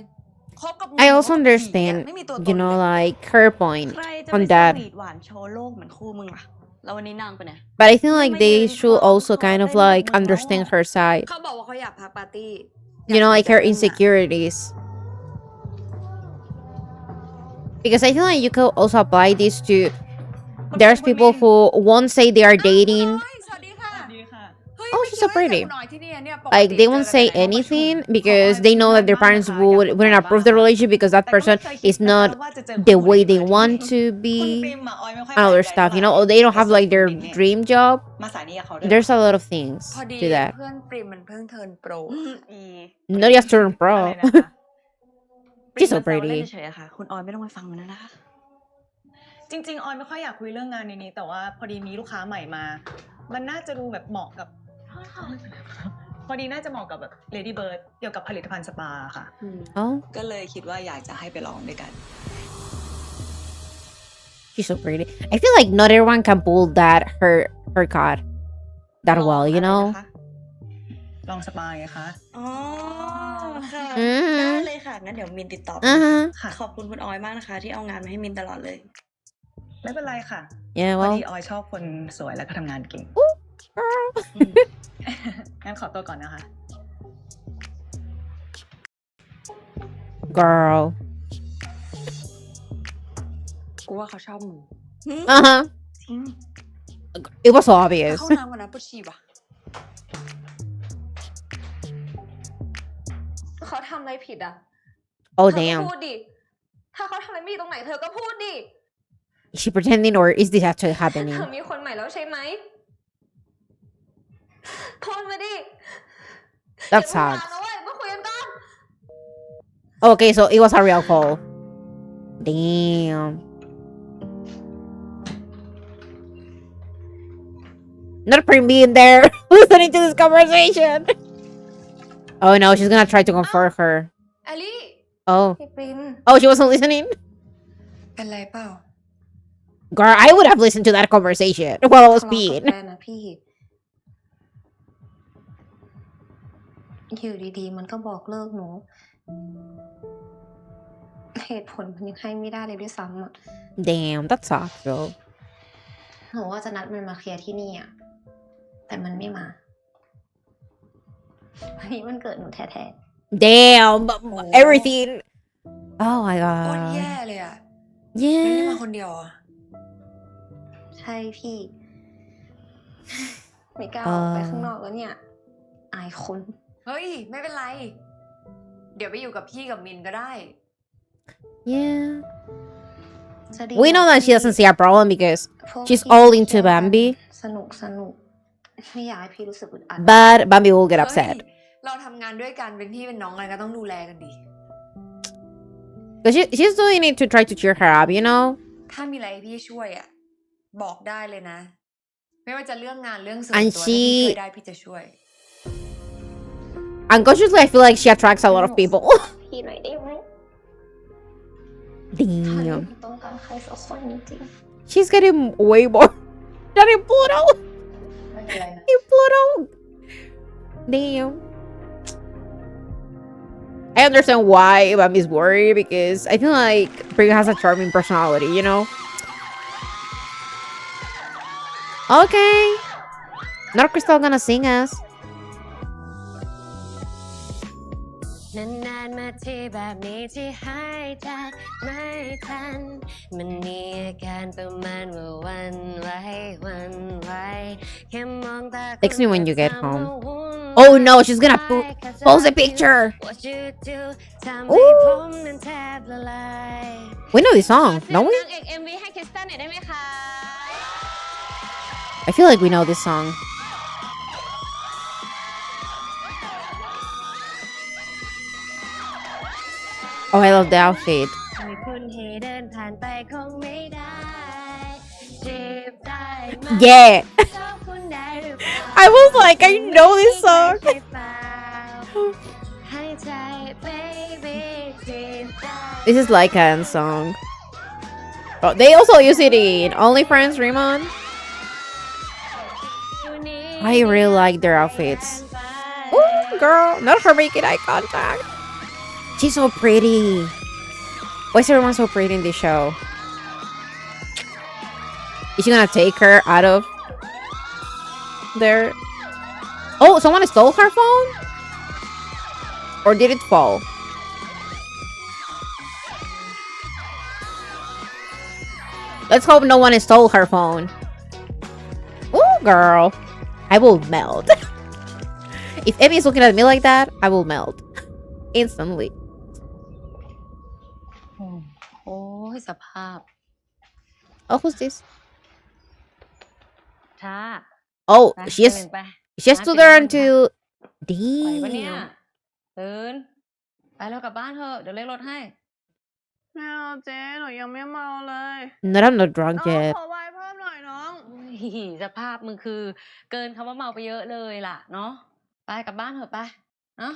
Speaker 4: คบกับมึง
Speaker 1: I also understand,
Speaker 4: ไม่มีตัวตน
Speaker 1: you know,
Speaker 4: เลย
Speaker 1: like her point
Speaker 5: ใครจะ
Speaker 1: on
Speaker 5: ไปส
Speaker 1: that.
Speaker 5: วีทหวานโชว์โลกเหมือนคู่มึงล่ะแล้ววันนี้นางไปไหน
Speaker 1: But I think like they should also kind of like understand her side.
Speaker 4: เขาบอกว่าเขาอยากพักปาร์ตี้
Speaker 1: You know, like her insecurities. Because I feel like you could also apply this to. There's people who won't say they are dating.
Speaker 4: สวัสดีค่ะ เฮ้ย
Speaker 1: Oh,
Speaker 4: ไม่
Speaker 1: she's
Speaker 4: คิด
Speaker 1: so
Speaker 4: ว่าจะ
Speaker 1: pretty.
Speaker 4: หน่อยที่เนี่ยเนี่ยปก
Speaker 1: Like
Speaker 4: ติ
Speaker 1: they won't
Speaker 4: เจ
Speaker 1: say
Speaker 4: อกันในห้องประชุม
Speaker 1: anything because they know that their parents wouldn't approve the relationship because that person is not the way they want to be. And other stuff, you know, or they don't have like their dream job.
Speaker 5: มาสายนี้กับเขาด้วย
Speaker 1: There's a lot of things
Speaker 4: พอดี
Speaker 1: to that.
Speaker 4: เพื่อนปริมมันเพิ่งเทิร์นโปร
Speaker 5: อี
Speaker 1: Not just turn
Speaker 5: อะไร
Speaker 1: pro.
Speaker 5: นะคะ
Speaker 1: She's so
Speaker 5: ปริมมันแซวเล่น
Speaker 1: pretty.
Speaker 5: เฉยๆอะค่ะ คุณออยไม่ต้องไปฟังมันนะคะ จริงๆออยไม่ค่อยอยากคุยเรื่องงานในนี้แต่ว่าพอดีมีลูกค้าใหม่มา มันน่าจะดูแบบเหมาะกับ พอดีน่าจะเหมาะกับแบบ Lady Bird เกี่ยวกับผลิตภัณฑ์สปาค่ะ
Speaker 1: Oh,
Speaker 5: ก็เลยคิดว่าอยากจะให้ไปลองด้วยกัน
Speaker 1: she's so pretty. I feel like not everyone can pull that her card that well, you know.
Speaker 5: ลองสปาไงคะ อ๋อ ค่ะ
Speaker 1: อืม
Speaker 5: ได้เลยค่ะ งั้นเดี๋ยวมินติดต่อไป
Speaker 1: อ่าฮะ
Speaker 5: ค่ะ ขอบคุณคุณออยมากนะคะ ที่เอางานมาให้มินตลอดเลย ไม่เป็นไรค่ะ
Speaker 1: Yeah,
Speaker 5: พอ
Speaker 1: well,
Speaker 5: ดีออยชอบคนสวยแล้วก็ทำงานเก่ง
Speaker 1: girl.
Speaker 5: งั้นขอตัวก่อนนะคะ
Speaker 1: Girl.
Speaker 4: กูว่าเขาชอบมึง
Speaker 1: Uh-huh.
Speaker 5: จริง
Speaker 1: It was so
Speaker 4: ไป
Speaker 1: obvious.
Speaker 4: เข้าน้ำก่อนนะปวดฉี่ว่ะเขาทำอะไรผิดอ่ะ
Speaker 1: Oh,
Speaker 4: เธอก็
Speaker 1: damn.
Speaker 4: พูดดิ ถ้าเขาทำอะไรไม่ดีตรงไหนเธอก็พูดดิ
Speaker 1: Is she pretending or is this actually
Speaker 4: เธ
Speaker 1: happening?
Speaker 4: อมีคนใหม่แล้วใช่ไหมพูดมาดิ
Speaker 1: That's
Speaker 4: อย่า
Speaker 1: sad.
Speaker 4: เพิ่งด่านะเว้ยมาคุยกันก่อน
Speaker 1: Okay, so it was a real call. Damn. Not Prim being there, listening to this conversation. Oh no, she's gonna try to comfort her.
Speaker 4: แอลลี่
Speaker 1: Oh.
Speaker 4: พี่ปริม
Speaker 1: Oh, she wasn't listening?
Speaker 4: เป็นไรเปล่า
Speaker 1: Girl, I would have listened to that conversation while I was
Speaker 4: ทะเลาะกับ
Speaker 1: peeing.
Speaker 4: แฟนนะพี่ อยู่ดีๆ มันก็บอกเลิกหนู เหตุผลมันยังให้ไม่ได้เลยด้วยซ้ำอ่ะ
Speaker 1: Damn, that sucks, though.
Speaker 4: หนูว่าจะนัดมันมาเคลียร์ที่นี่อ่ะ แต่มันไม่มาวันนี้มันเกิดหนูแท้
Speaker 1: Damn, everything. Oh my
Speaker 4: ๆโคตรแย่
Speaker 1: god.
Speaker 4: เลยอ่ะไม่ได้
Speaker 1: Yeah.
Speaker 4: มาคนเดียวอ่ะ
Speaker 5: ใช่
Speaker 6: ช่พี่ไม่กล้าออกไปข้างนอกแล้วเนี่ยอายคน
Speaker 4: เฮ้ยไม่เป็นไรเดี๋ยวไปอยู่กับพี่กับมินก็ได้
Speaker 1: Yeah. We know that she doesn't see a problem because she's all into Bambi.
Speaker 6: สนุกไม่อยากให้พี่รู้สึกอึดอัด
Speaker 1: But Bambi will get upset.
Speaker 4: เราทำงานด้วยกันเป็นพี่เป็นน้องอะไรก็ต้องดูแลกันดี
Speaker 1: But she's doing it to try to cheer her up, you know?
Speaker 4: ถ้ามีอะไรให้พี่ช่วยอ่ะบอกได้เลยนะไม่ว่าจะเรื่องงานเรื่องส่วน
Speaker 1: And
Speaker 4: ตัวที่พี่ช่วยได้พี่จะช่วย
Speaker 1: Unconsciously, I feel like she attracts a lot of people.
Speaker 6: พี่หน่อยได้ไหม
Speaker 1: Damn.
Speaker 6: ต้องการใครสักคนจริง
Speaker 1: She's getting way more than in Pluto.
Speaker 6: ไม่เป็นไรนะ
Speaker 1: In Pluto. Damn. I understand why Bambi's worried because I feel like Priya has a charming personality, you know? Okay. Not Crystal gonna sing us.
Speaker 8: นานๆมาทีแบบนี้ที่หายใจไม่ทันมันมีอาการประมาณว่าวันไหวแค่มองตา
Speaker 1: Text me when you get home. Oh no, she's gonna post a picture. Ooh. We know this song, don't we?
Speaker 6: นางเอก MV ให้คริสตันหน่อยได้ไหมคะ
Speaker 1: I feel like we know this song. Oh, I love the outfit. Yeah. I was like, I know this song. This is Lycan's song. Oh, they also use it in OnlyFans, Raymond. I really like their outfits. Ooh, girl, not her making eye contact. She's so pretty. Why is everyone so pretty in this show? Is she gonna take her out of there? Oh, someone stole her phone? Or did it fall? Let's hope no one stole her phone. Ooh, girl. I will melt. If Emmy is looking at me like that, I will melt. Instantly.
Speaker 8: โอ้ยสภาพ
Speaker 1: Oh, who's this?
Speaker 8: ช้า
Speaker 1: Oh,
Speaker 8: ไป
Speaker 1: she has
Speaker 8: ไป
Speaker 1: she has stood there until
Speaker 8: ไหวปะเนี่ย
Speaker 1: damn.
Speaker 8: ตื่นไปแล้วกลับบ้านเถอะเดี๋ยวเรียกรถให้
Speaker 7: ไม่เอาเจ๊หนูยังไม่เมาเลย
Speaker 1: Not I'm not drunk
Speaker 7: น้อง
Speaker 1: yet.
Speaker 7: ขอไวน์เพิ่มหน่อยน้อง
Speaker 8: สภาพมึงคือเกินคำว่าเมาไปเยอะเลยล่ะเนาะไปกลับบ้านเถอะไปเนาะ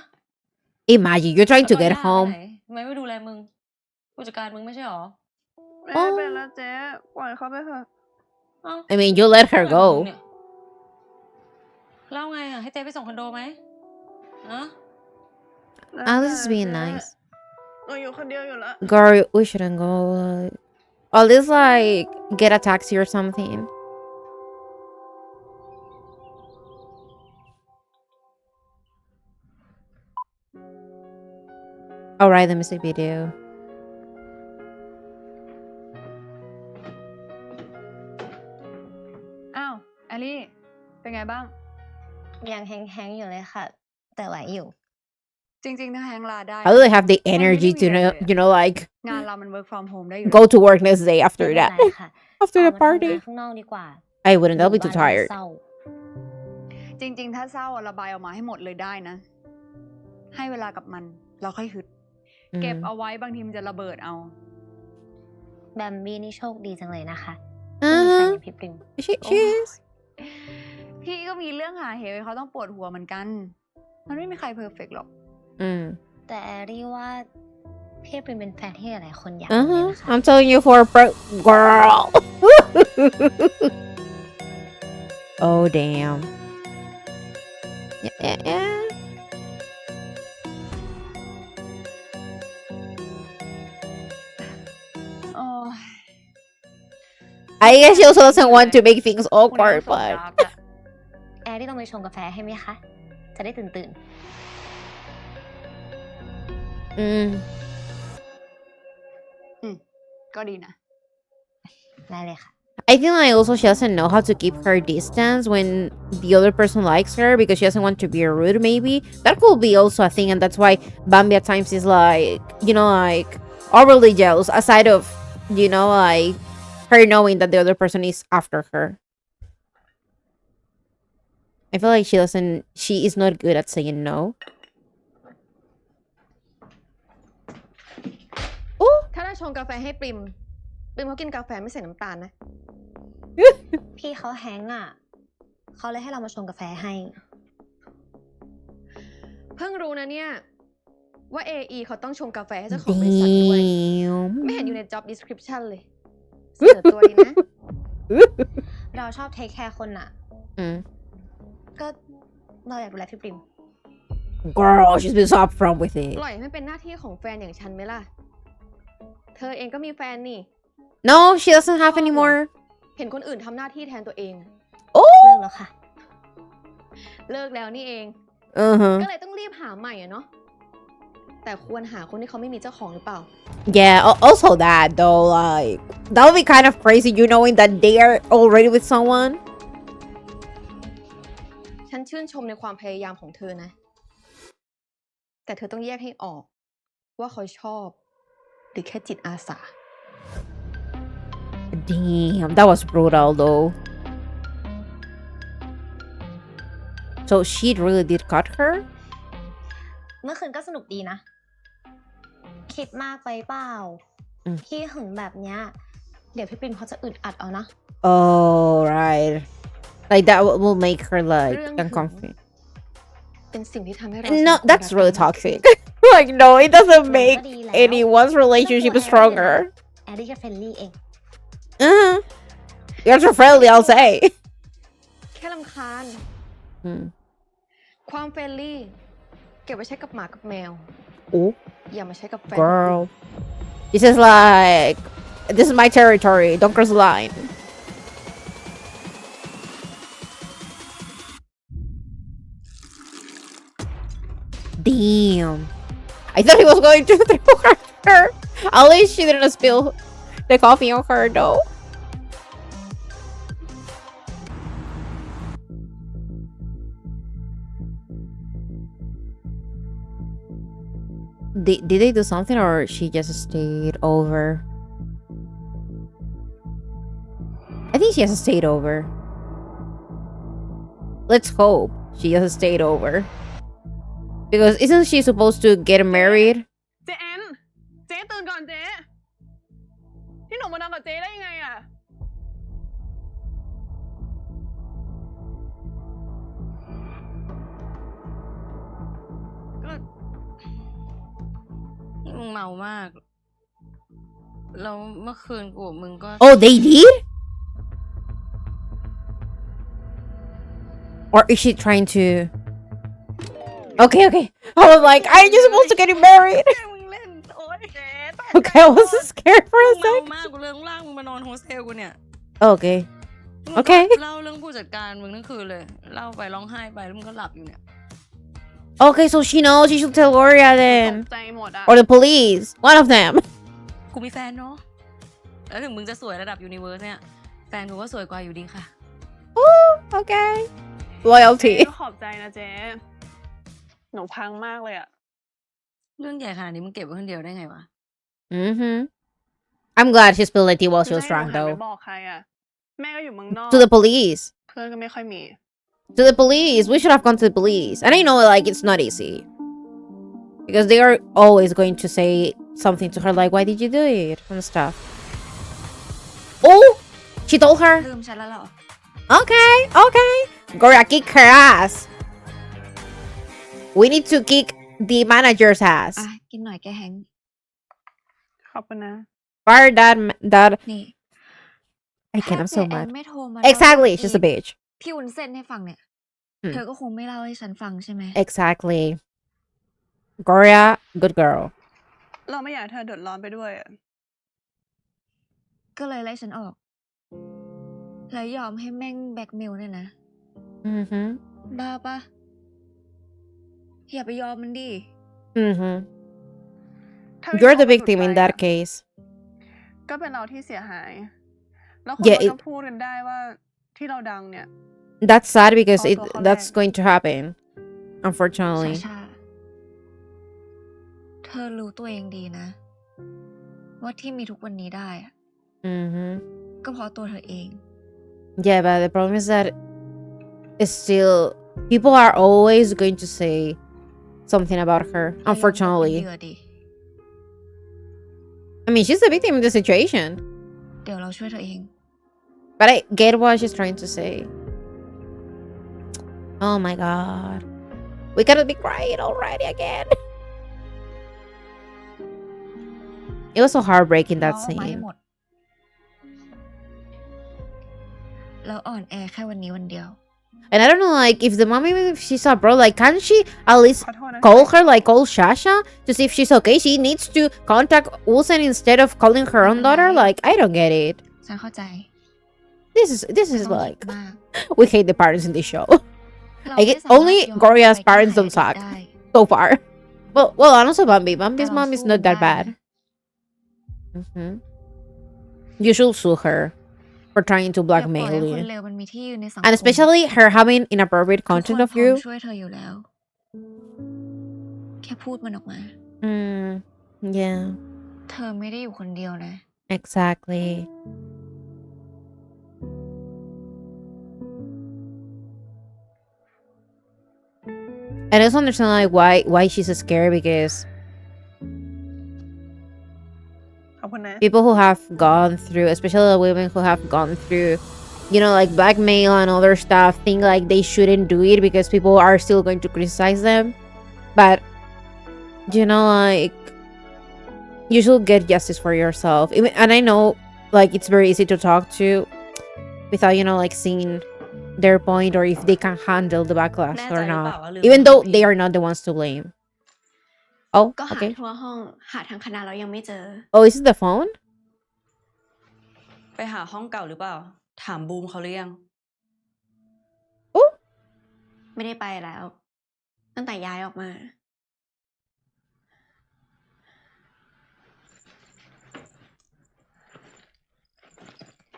Speaker 1: Imagine you're trying to get
Speaker 8: แล้วก็ย่า
Speaker 1: home.
Speaker 8: ไปไหนทำไมไม่ดูแลมึงผู้จัดการมึงไม่ใช่หรอ
Speaker 7: ไม่เป็นแล้วเจ๊ปล่อยเขาไปเถอะ
Speaker 8: เอ้า
Speaker 1: I mean, you let her
Speaker 8: มึง
Speaker 1: go.
Speaker 8: เนี่ยแล้วไงอ่ะให้เจ๊ไปส่งคอนโดไหมอะ
Speaker 1: Alice is being nice.
Speaker 7: หนูอยู่คนเดียวอยู่แล้ว
Speaker 1: Girl, we shouldn't go. Or at least like get a taxi or something. Alright, the music video.
Speaker 9: อ้าวแอลลี่ เป็นไงบ้าง
Speaker 6: ยังแฮงๆอยู่เลยค่ะ แต่ไหวอยู่
Speaker 9: จริงๆถ้าแฮงลาได้
Speaker 1: How do they have the energy to know, you know, like
Speaker 9: งานเรามัน work from home ได้อยู่
Speaker 1: go to work next day after
Speaker 6: ไม่เป็น
Speaker 1: that?
Speaker 6: ไรค่ะ
Speaker 1: After
Speaker 6: อ
Speaker 1: the
Speaker 6: อกมาทำงาน
Speaker 1: party?
Speaker 6: ข้างนอกดีกว่า
Speaker 1: I wouldn't. I'll be
Speaker 6: อยู่
Speaker 1: too
Speaker 6: บ้านแล้ว
Speaker 1: tired.
Speaker 6: เศร้า
Speaker 9: จริงๆถ้าเศร้าอะระบายออกมาให้หมดเลยได้นะ ให้เวลากับมันเราค่อยฮึด เก็บ
Speaker 1: Mm.
Speaker 9: เอาไว้บางทีมันจะระเบิดเอา
Speaker 6: แบมบี้นี่โชคดีจังเลยนะคะไม่มีใครอย่างพี่ปริม
Speaker 1: She is.
Speaker 9: พี่ก็มีเรื่องหาเหตุเขาต้องปวดหัวเหมือนกัน มันไม่มีใครเพอร์เฟกต์หรอก
Speaker 1: Mm.
Speaker 6: แต่แอรี่ว่าพี่ปริมเป็นแฟนที่หลายคนอยากมีเลยนะคะ
Speaker 1: I'm telling you for a girl. Oh damn. Yeah.
Speaker 9: Oh.
Speaker 1: I guess she also doesn't want to make things
Speaker 9: พรุ่งนี้
Speaker 1: awkward,
Speaker 9: ต้องส่ง
Speaker 1: but
Speaker 9: ดาร์กอะ
Speaker 6: แอรี่ต้องไปชงกาแฟให้ไหมคะ จะได้ตื่น
Speaker 1: mm.
Speaker 9: ก็ดีนะ
Speaker 6: ๆ ได้เลยค่ะ
Speaker 1: I think like also she doesn't know how to keep her distance when the other person likes her because she doesn't want to be rude. Maybe that could be also a thing, and that's why Bambi at times is like, you know, like overly jealous. Aside of, you know, like her knowing that the other person is after her. I feel like she is not good at saying no.
Speaker 6: ถ้าได้ชงกาแฟให้ปริมเขากินกาแฟไม่ใส่น้ำตาลนะ
Speaker 8: พี่เขาแฮงก์อ่ะเขาเลยให้เรามาชงกาแฟให้
Speaker 6: เพิ่งรู้นะเนี่ยว่า AE เขาต้องชงกาแฟให้เจ้าของบริษัทด้วย ไม่เห็นอยู่ใน job description เลยเสนอตัวดีนะ
Speaker 8: เราชอบเทคแคร์คนอ่ะก็เราอยากดูแลพี่ปริม
Speaker 1: Girl, she's been so upfront with it.
Speaker 6: ปล่อยให้เป็นหน้าที่ของแฟนอย่างฉันไหมล่ะ เธอเองก็มีแฟนนี่
Speaker 1: No, she doesn't have anymore.
Speaker 6: เห็นคนอื่นทำหน้าที่แทนตัวเอง
Speaker 1: Oh.
Speaker 8: เลิกแล้วค่ะ
Speaker 6: เลิกแล้วนี่เอง ก็เลยต้องรีบหาใหม่อะเนาะ แต่ควรหาคนที่เขาไม่มีเจ้าของหรือเปล่า
Speaker 1: Yeah, also that though, like that would be kind of crazy, you knowing that they are already with someone.
Speaker 6: ฉันชื่นชมในความพยายามของเธอนะ แต่เธอต้องแยกให้ออกว่าเขาชอบหรือแค่จิตอาสา
Speaker 1: Damn, that was brutal though. So she really did cut her?
Speaker 8: เมื่อคืนก็สนุกดีนะ คิดมากไปเปล่าพี่หึงแบบเนี้ยเดี๋ยวพี่ปริมเขาจะอึดอัดเอานะ
Speaker 1: Oh, right. Like that will make her like uncomfortable.
Speaker 6: เป็นสิ่งที่ทำให้เรา
Speaker 1: No, that's really toxic. Like no, it doesn't make anyone's relationship stronger.
Speaker 8: แอดดี้จะเฟรนลี่เอง
Speaker 1: You're so friendly, I'll say.
Speaker 6: แค่รำคาญ ความเฟรนลี่เก็บไว้ใช้กับหมากับแมว
Speaker 1: Oh,
Speaker 6: อย่ามาใช้กับแฟน
Speaker 1: girl. This is like, this is my territory. Don't cross the line. Damn. I thought he was going to throw her. At least she didn't spill the coffee on her, though. Did they do something or she just stayed over? I think she just stayed over. Let's hope she just stayed over. Because isn't she supposed to get married?
Speaker 7: เจ๊แอนเจ๊ตื่นก่อนเจ๊ที่หนูมานอนกับเจ๊ได้ยังไงอะก็มึงเมามากแล้วเมื่อคืนกูมึงก็
Speaker 1: Oh, they did? Or is she trying to... Okay. I was like, aren't you supposed to get married? Okay, I was scared for a sec. Okay. Okay. Okay, so she knows she should tell Gloria then. Or the police. One of them.
Speaker 5: กูมีแฟนเนาะแล้วถึงมึงจะสวยระดับยูนิเวิร์สเนี่ยแฟนกูก็สวยกว่าอยู่ดีค่ะ
Speaker 1: Oh, okay. Loyalty.
Speaker 7: ขอบใจนะเจ๊หนูพังมากเลยอะ
Speaker 5: เรื่องใหญ่ขนาดนี้มึงเก็บไว้คนเดียวได้ไงวะ
Speaker 1: I'm glad she spilled the tea while she was drunk, though.
Speaker 7: บอกใครอะแม่ก็อยู่เมืองนอก
Speaker 1: To the police.
Speaker 7: เพื่อนก็ไม่ค่อยมี
Speaker 1: To the police. We should have gone to the police. And I know, like, it's not easy. Because they are always going to say something to her, like, why did you do it? And stuff. Oh! She told her.
Speaker 4: ลืมฉันแล้วเหรอ
Speaker 1: Okay. Gloria, kick her ass. We need to kick the manager's ass.
Speaker 4: อ่ะกินหน่อยแกแฮง
Speaker 7: ขอบคุณนะ
Speaker 1: Fire that.
Speaker 4: นี่
Speaker 1: I can't, I'm so
Speaker 4: ถ้า
Speaker 1: mad.
Speaker 4: ไม่โทรมา
Speaker 1: Exactly. She's a bitch.
Speaker 4: ที่วุ้นเส้นให้ฟังเนี่ย เธอก็คงไม่เล่าให้ฉันฟังใช่ไหม
Speaker 1: Exactly. Gloria, good girl.
Speaker 7: เราไม่อยากให้เธอเดือดร้อนไปด้วยอะ
Speaker 4: ก็เลยไล่ฉันออก แล้วยอมให้แม่งแบล็กเมลเนี่ยนะ บ้าปะอย่าไปยอมมันดิ
Speaker 1: You're the victim in that case.
Speaker 7: ก็เป็นเราที่เสียหาย แล้วคน
Speaker 1: Yeah,
Speaker 7: ก็จะพูดกันได้ว่าที่เราดังเนี่ย
Speaker 1: that's sad because
Speaker 7: เอาตัวเขาแรก
Speaker 1: that's going to happen, unfortunately.
Speaker 4: ชาเธอรู้ตัวเองดีนะ ว่าที่มีทุกวันนี้ได้อะ
Speaker 1: Mm-hmm.
Speaker 4: ก็เพราะตัวเธอเอง
Speaker 1: Yeah, but the problem is that it's still people are always going to say something about her,
Speaker 4: อย่าลองตกเป็น
Speaker 1: unfortunately.
Speaker 4: เหยื่อดิ
Speaker 1: I mean, she's the victim of the situation,
Speaker 4: เดี๋ยวเราช่วยเธอเอง
Speaker 1: but I get what she's trying to say. Oh my god, we gotta be crying already again. It was so heartbreaking, that
Speaker 4: เอาออกมาให้
Speaker 1: scene.
Speaker 4: หมด แล้วอ่อนแอแค่วันนี้วันเดียว
Speaker 1: And I don't know, like, if the mom, even if she's abroad, like, can't she at least
Speaker 7: ขอโทษนะ
Speaker 1: call her, like, call Shasha to see if she's okay? She needs to contact Wilson instead of calling her own daughter? Like, I don't get it.
Speaker 4: ฉันเข้าใจ
Speaker 1: This
Speaker 4: ไม่
Speaker 1: is
Speaker 4: ต้องคิ
Speaker 1: like,
Speaker 4: ดมาก
Speaker 1: we hate the parents in this show.
Speaker 4: เรา
Speaker 1: I
Speaker 4: ไม่
Speaker 1: get
Speaker 4: สามารถ
Speaker 1: only
Speaker 4: ย้อน
Speaker 1: Gloria's
Speaker 4: ไปแก้ไข
Speaker 1: parents
Speaker 4: อ
Speaker 1: don't
Speaker 4: ดีต
Speaker 1: suck
Speaker 4: ได้
Speaker 1: so far. Well, and also Bambi. Bambi's
Speaker 4: แต่เรา
Speaker 1: mom is
Speaker 4: สู้
Speaker 1: not that
Speaker 4: ได้
Speaker 1: bad. You should sue her for trying to
Speaker 4: อย่าปล่อย
Speaker 1: blackmail
Speaker 4: ให้คน
Speaker 1: you.
Speaker 4: เลวมันมีที่ยืนในสังคม
Speaker 1: And especially her having inappropriate
Speaker 4: ทุกคน
Speaker 1: content of
Speaker 4: พร้อม
Speaker 1: you.
Speaker 4: ช่วยเธออยู่แล้ว แค่พูดมันออกมา
Speaker 1: Yeah,
Speaker 4: เธอไม่ได้อยู่คนเดียวนะ
Speaker 1: exactly. And I also understand like why she's scared, because
Speaker 7: ขอบคุณนะ
Speaker 1: people who have gone through, especially the women who have gone through, you know, like blackmail and other stuff, think like they shouldn't do it because people are still going to criticize them. But you know, like, you should get justice for yourself. And I know, like, it's very easy to talk to without, you know, like, seeing their point or if they can handle the backlash
Speaker 5: แน่ใจ
Speaker 1: or
Speaker 5: หรือเปล่า
Speaker 1: not,
Speaker 5: ว่าลืม
Speaker 1: even
Speaker 5: มา
Speaker 1: though
Speaker 5: หา
Speaker 1: they
Speaker 5: พี่
Speaker 1: are not the ones to blame. Oh,
Speaker 5: ก็หา
Speaker 1: okay.
Speaker 5: ทั่วห้องหาทั้งคณะแล้วยังไม่เจอ
Speaker 1: Oh, is it the phone?
Speaker 5: ไปหาห้องเก่าหรือเปล่า ถามบูมเขาหรือยัง
Speaker 1: Oh,
Speaker 5: ไม่ได้ไปแล้ว ตั้งแต่ย้ายออกมา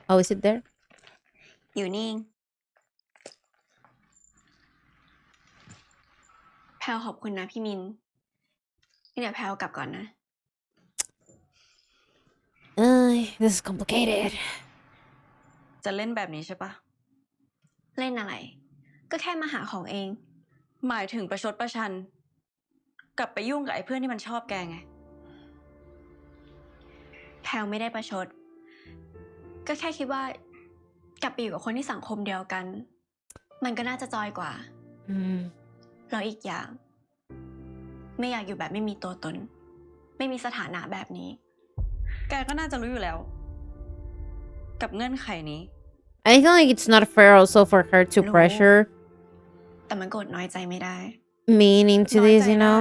Speaker 1: oh, is it there?
Speaker 5: อยู่นี่ แพลวขอบคุณนะพี่มินเดี๋ยวแพลวกลับก่อนนะ
Speaker 1: This is complicated.
Speaker 5: จะเล่นแบบนี้ใช่ปะ เล่นอะไร ก็แค่มาหาของเอง หมายถึงประชดประชัน กลับไปยุ่งกับไอ้เพื่อนที่มันชอบแกไง แพลวไม่ได้ประชด ก็แค่คิดว่ากลับไปอยู่กับคนที่สังคมเดียวกัน มันก็น่าจะจอยกว่า แล้วอีกอย่าง ไม่อยากอยู่แบบไม่มีตัวตน ไม่มีสถานะแบบนี้ แกก็น่าจะรู้อยู่แล้ว กับเงื่อนไขนี้
Speaker 1: I feel like it's not fair also for her to
Speaker 5: รู้
Speaker 1: pressure
Speaker 5: แต่มันกดน้อยใจไม่ได้
Speaker 1: mean into
Speaker 5: น้อย
Speaker 1: this,
Speaker 5: ใจ
Speaker 1: you
Speaker 5: ได้
Speaker 1: know?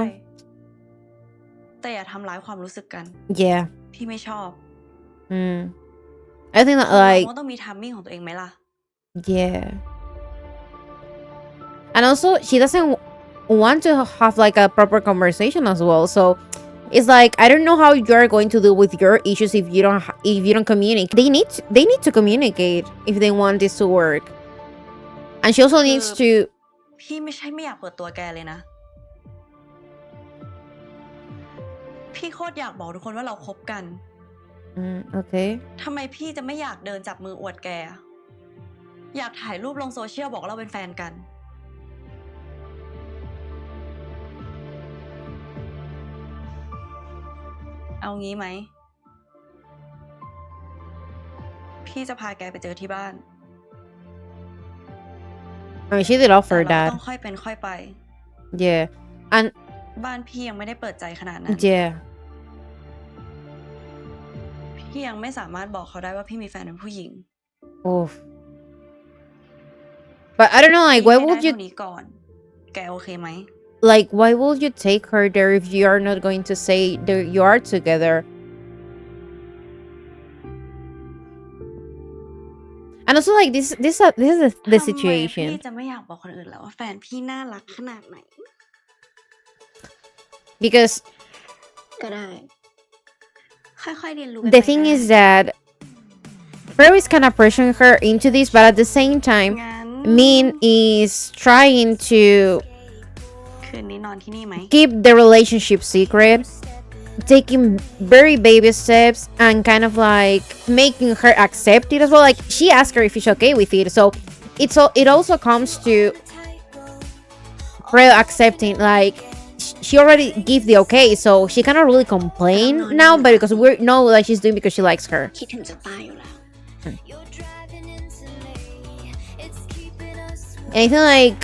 Speaker 5: แต่อย่าทำร้ายความรู้สึกกัน
Speaker 1: Yeah.
Speaker 5: พี่ไม่ชอบ
Speaker 1: I think that,
Speaker 5: เรา
Speaker 1: like,
Speaker 5: ก็ต้องมีทัมมิ่งของตัวเองไหมล่ะ
Speaker 1: yeah. And also, she doesn't want to have like a proper conversation as well. So it's like, I don't know how you're going to deal with your issues if you don't communicate. They need to communicate if they want this to work. And she also needs to
Speaker 5: พี่ไม่ใช่ไม่อยากเปิดตัวแกเลยนะ พี่โคตรอยากบอกทุกคนว่าเราคบกัน
Speaker 1: okay.
Speaker 5: ทำไมพี่จะไม่อยากเดินจับมืออวดแก อยากถ่ายรูปลงโซเชียลบอกเราเป็นแฟนกัน เอางี้ไหม พี่จะพาแกไปเจอที่บ้าน
Speaker 1: I mean, she did
Speaker 5: แต่
Speaker 1: offer
Speaker 5: เรา
Speaker 1: that.
Speaker 5: ต้องค่อยเป็นค่อยไป
Speaker 1: Yeah. And
Speaker 5: บ้านพี่ยังไม่ได้เปิดใจขนาดนั้น
Speaker 1: yeah.
Speaker 5: พี่ยังไม่สามารถบอกเขาได้ว่าพี่มีแฟนเป็นผู้หญิง
Speaker 1: Oof. But I don't know, like,
Speaker 5: พี่
Speaker 1: why
Speaker 5: ให้ได้
Speaker 1: would you
Speaker 5: เท่านี้ก่อน แกโอเคไหม
Speaker 1: like, why would you take her there if you are not going to say that you are together? And also, like, this is the
Speaker 5: ทำไม
Speaker 1: situation.
Speaker 5: พี่จะไม่อยากบอกคนอื่นแล้วว่าแฟนพี่น่ารักขนาดไหน
Speaker 1: Because
Speaker 5: ก็ได้ ค่อยๆเรียนรู้กัน
Speaker 1: the
Speaker 5: ไป
Speaker 1: thing
Speaker 5: ได้
Speaker 1: is that Prue is kind of pressuring her into this, but at the same time,
Speaker 5: งั้น
Speaker 1: Min is trying to
Speaker 5: คืนนี้นอนที่นี่ไหม
Speaker 1: keep the relationship secret, taking very baby steps and kind of like making her accept it as well. Like she asked her if she's okay with it, so it also comes to Prue accepting like she already gave the okay, so she cannot really complain now, but because we know that she's doing because she likes her.
Speaker 5: คิดถึงจะตายอยู่แล้ว
Speaker 1: And I feel like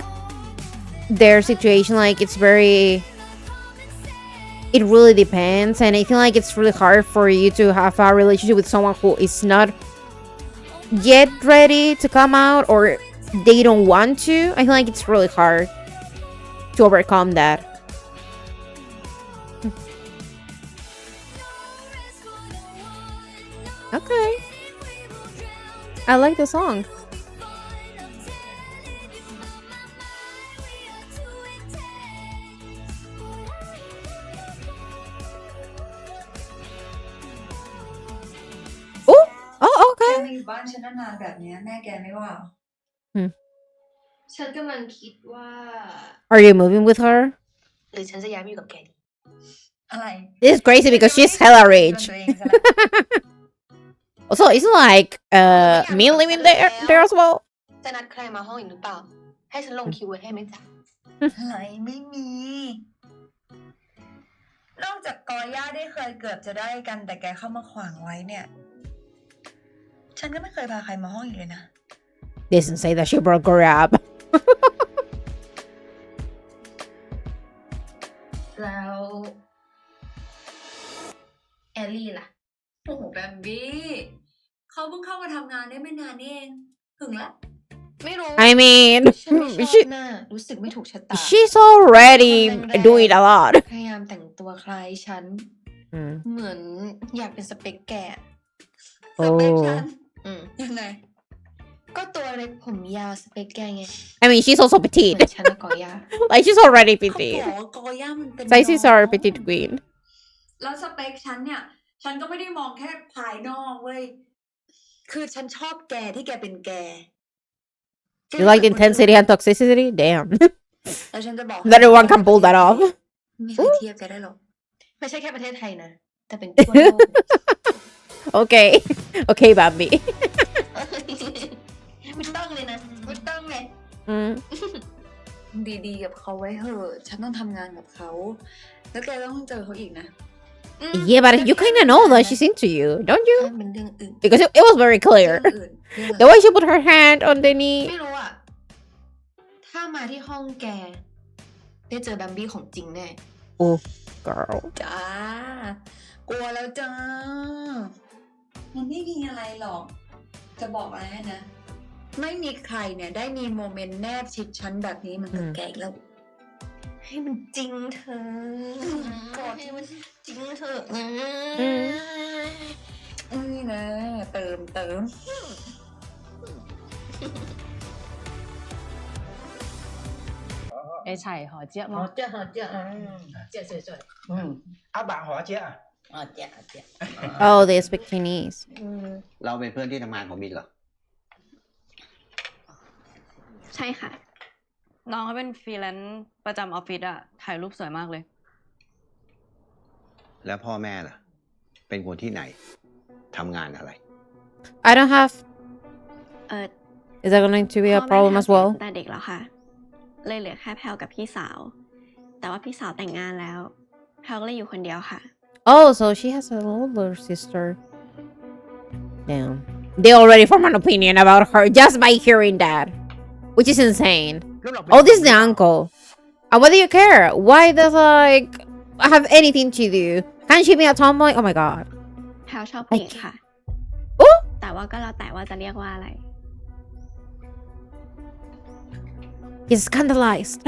Speaker 1: their situation, like it's very, it really depends, and I feel like it's really hard for you to have a relationship with someone who is not yet ready to come out or they don't want to. I feel like it's really hard to overcome that. Okay, I like the song. Oh,
Speaker 4: แก
Speaker 1: okay.
Speaker 4: มาอยู่บ้านฉันนานๆแบบเนี้ยแม่แกไม่ว่า
Speaker 2: ฉันกำลังคิดว่า
Speaker 1: Are you moving with her?
Speaker 2: หรือฉันจะย้ายมาอยู่กับแกดี
Speaker 4: อะไร
Speaker 1: This is crazy because she's hella rich.
Speaker 4: ตัวเองซะแล้ว
Speaker 1: Also, isn't like me living there as well?
Speaker 2: จะนัดใครมาห้องอีกหรือเปล่า ให้ฉันลงคิวไว้ให้ไหมจ๊ะ
Speaker 4: อะไรไม่มี นอกจากกอย่าได้เคยเกือบจะได้กันแต่แกเข้ามาขวางไว้เนี่ย ฉันก็ไม่เคยพาใครมาห้องอีกเลยนะ
Speaker 1: Didn't say that she broke her up.
Speaker 2: แล้วแอลลี่ล่ะ
Speaker 4: โอ้โหแบมบี้เขาเพิ่งเข้ามาทำงานได้ไม่นานนี่เองถึงละ
Speaker 2: ไม่รู้
Speaker 1: I mean,
Speaker 2: ฉันไม่ชอบหน้ารู้สึกไม่ถูกชะตา
Speaker 1: she's already doing a lot.
Speaker 2: พยายามแต่งตัวคล้ายฉัน เหมือนอยากเป็นสเปคแก
Speaker 4: สเปคฉัน
Speaker 2: ยังไง ก็ตัวเล็กผมยาวสเปคแกไง
Speaker 1: I mean, she's also
Speaker 2: เหมื
Speaker 1: petite.
Speaker 2: อนฉันนะกอย่า
Speaker 1: Like she's already
Speaker 4: เขาบ
Speaker 1: petite.
Speaker 4: อกว่ากอย่ามันเป็น
Speaker 1: Sizes
Speaker 4: น้อง
Speaker 1: are petite queen.
Speaker 4: แล้วสเปคฉันเนี่ย ฉันก็ไม่ได้มองแค่ภายนอกเว้ย คือฉันชอบแกที่แกเป็นแก
Speaker 1: You like the intensity and toxicity? Damn.
Speaker 4: แล้วฉันจะบอก
Speaker 1: Not everyone can pull that off.
Speaker 2: ไม่เคยเทียบกันได้หรอก ไม่ใช่แค่ประเทศไทยนะ แต่เป็นทั่วโลก
Speaker 1: Okay. Okay, Bambi.
Speaker 2: ไม่ต้องเลยนะไม่ต้องเลย
Speaker 4: ดีๆกับเขาไว้เถอะฉันต้องทำงานกับเขา แล้วแกต้องเจอเขาอีกนะ
Speaker 1: Yeah, but you kind of know that she's into you, don't you?
Speaker 2: เป็นเรื่องอื่น
Speaker 1: Because it was very
Speaker 4: เรื่
Speaker 1: clear.
Speaker 4: องอื่นเรื่อง
Speaker 1: The way she put her hand on the knee.
Speaker 2: ไม่รู้อะถ้ามาที่ห้องแก ได้เจอแบมบี้ของจริงแน่
Speaker 1: Oh, girl.
Speaker 4: จ้ากลัวแล้วจ้า มันไม่มีอะไรหรอก จะบอกอะไรให้นะ ไม่มีใครเนี่ยได้มีโมเมนต์แนบชิดฉันแบบนี้เหมันกับแกอีกแล้ว
Speaker 2: ให้มันจริงเธอกอดให้มันจริงเถอะนะ
Speaker 4: นี่นะเติม
Speaker 10: ไอ้ไฉหอเจี๊ยบ
Speaker 11: หอเจี๊ยหอเจี๊ยเจี๊ยสวยๆเอาบะหอเจี๊ยหอเจี๊ยหอเจี๊ย
Speaker 1: Oh, they speak Chinese.
Speaker 12: เราเป็นเพื่อนที่ทำงานของมินเหรอ
Speaker 5: ใช่ค่ะ น้องเขาเป็นฟรีแลนซ์ประจำออฟฟิศอะถ่ายรูปสวยมากเลย
Speaker 12: แล้วพ่อแม่ล่ะ เป็นคนที่ไหน ทำงานอะไร
Speaker 1: I don't have.
Speaker 5: เออ
Speaker 1: Is that going to be a
Speaker 5: พ่อแม่
Speaker 1: problem as
Speaker 5: ทำเสีย
Speaker 1: well?
Speaker 5: ตั้งแต่เด็กแล้วค่ะ เลยเหลือแค่แพลวกับพี่สาว แต่ว่าพี่สาวแต่งงานแล้ว แพลวก็เลยอยู่คนเดียวค่ะ
Speaker 1: Oh, so she has an older sister. Damn. They already form an opinion about her just by hearing that. Which is insane. Oh, this is the uncle. And what do you care? Why does like have anything to do? Can she be a tomboy? Oh my god.
Speaker 5: แพลวชอบผู้หญิงค่ะ
Speaker 1: Oh!
Speaker 5: แต่ว่าก็แล้วแต่ว่าจะเรียกว่าอะไร
Speaker 1: He's scandalized.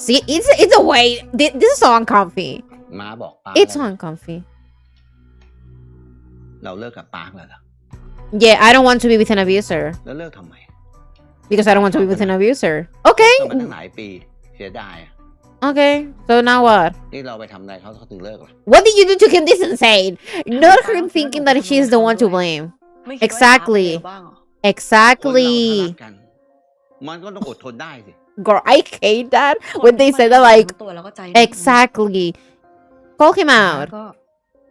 Speaker 1: See, it's a way. This is so uncomfy.
Speaker 12: ม้าบอกปา
Speaker 1: It's so uncomfy.
Speaker 12: เราเลิกกับปาร์คแล้วเหรอ
Speaker 1: Yeah, I don't want to be with an abuser.
Speaker 12: แล้วเลิกทำไม
Speaker 1: Because I don't want to be with an abuser. Okay.
Speaker 12: ก็มาตั้งหลายปี เสียดายอะ
Speaker 1: Okay, so now what?
Speaker 12: นี่เราไปทำอะไรเขาถึงเลิกล่ะ
Speaker 1: What did you do to him? This is insane. Not him thinking that she's the one to blame.
Speaker 5: ไม่คิดว่าจะ
Speaker 1: Exactly.
Speaker 5: ทำอะไรบ้างเหรอ
Speaker 12: คนเราถ้า
Speaker 1: Exactly.
Speaker 12: รักกัน มันก็ต้องอดทนได้สิ
Speaker 1: Girl, I hate that when they say that, like,
Speaker 5: ตัวแล้วก็ใจ
Speaker 1: exactly. Call him out.
Speaker 10: ก็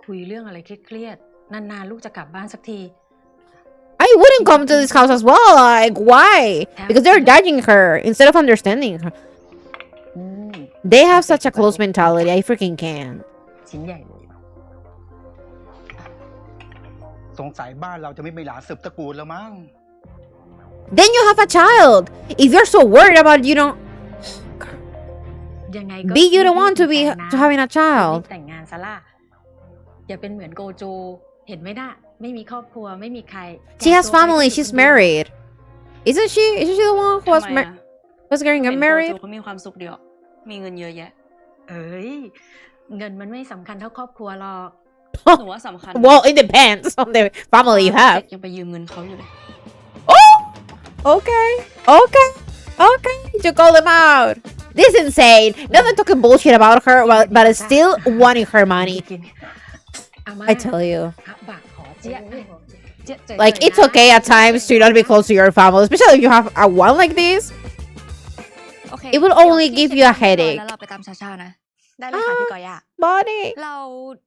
Speaker 10: คุยเรื่องอะไรเครียดๆนานๆลูกจะกลับบ้านสักที
Speaker 1: I wouldn't come to this house as well. Like, why? Because they're judging her instead of understanding her.
Speaker 10: อืม
Speaker 1: They have such a close mentality. I freaking can't.
Speaker 10: ชิ้นใหญ่เลย
Speaker 11: สงสัยบ้านเราจะไม่มีหลานสืบตระกูลแล้วมั้ง
Speaker 1: Then you have a child. If you're so worried about you don't
Speaker 10: ยังไงก็
Speaker 1: be you don't want to be
Speaker 10: แต่งนะ
Speaker 1: to having a
Speaker 10: รี
Speaker 1: child.
Speaker 10: บแต่งงานซะล่ะอย่าเป็นเหมือนโกโจเห็นไหมน่ะไม่มีครอบครัวไม่มีใคร
Speaker 1: She has
Speaker 10: แก่ตัวไป
Speaker 1: family.
Speaker 10: ก็อยู่
Speaker 1: She's
Speaker 10: คนเดียว
Speaker 1: married. Isn't she? Isn't she the one who was
Speaker 5: ทำไมอะ
Speaker 1: was getting
Speaker 5: เห็นโก
Speaker 1: married?
Speaker 5: โจเขามีความสุขเดียว มีเงินเยอะแยะ
Speaker 10: เอ้ยเงินมันไม่สำคัญเท่าครอบครัวหรอก
Speaker 5: หนูว่าสำคัญ
Speaker 1: Well, it depends on the family you have.
Speaker 5: ยังไปยืมเงินเขาอยู่เลย
Speaker 1: Okay. Okay. Okay. You call them out. This is insane. Not that talking bullshit about her, but still wanting her money.
Speaker 10: อาม่า
Speaker 1: I tell you.
Speaker 10: พระบาทขอเจี๊ยะเจี๊ยะเจ๋ย
Speaker 1: Like,
Speaker 10: ๆ
Speaker 1: it's
Speaker 10: นะ
Speaker 1: okay at times to not be close to your family, especially if you have a one like this.
Speaker 2: โอเค
Speaker 1: It will
Speaker 2: เดี๋ยว
Speaker 1: only
Speaker 2: พี่
Speaker 1: give
Speaker 2: เช็ค
Speaker 1: you a
Speaker 2: ความเรียบร้อย
Speaker 1: headache.
Speaker 2: แล้วเราไปตามชาชานะ
Speaker 5: ได้เลยค่ะพี่กอย่า
Speaker 1: Buddy.
Speaker 2: เรา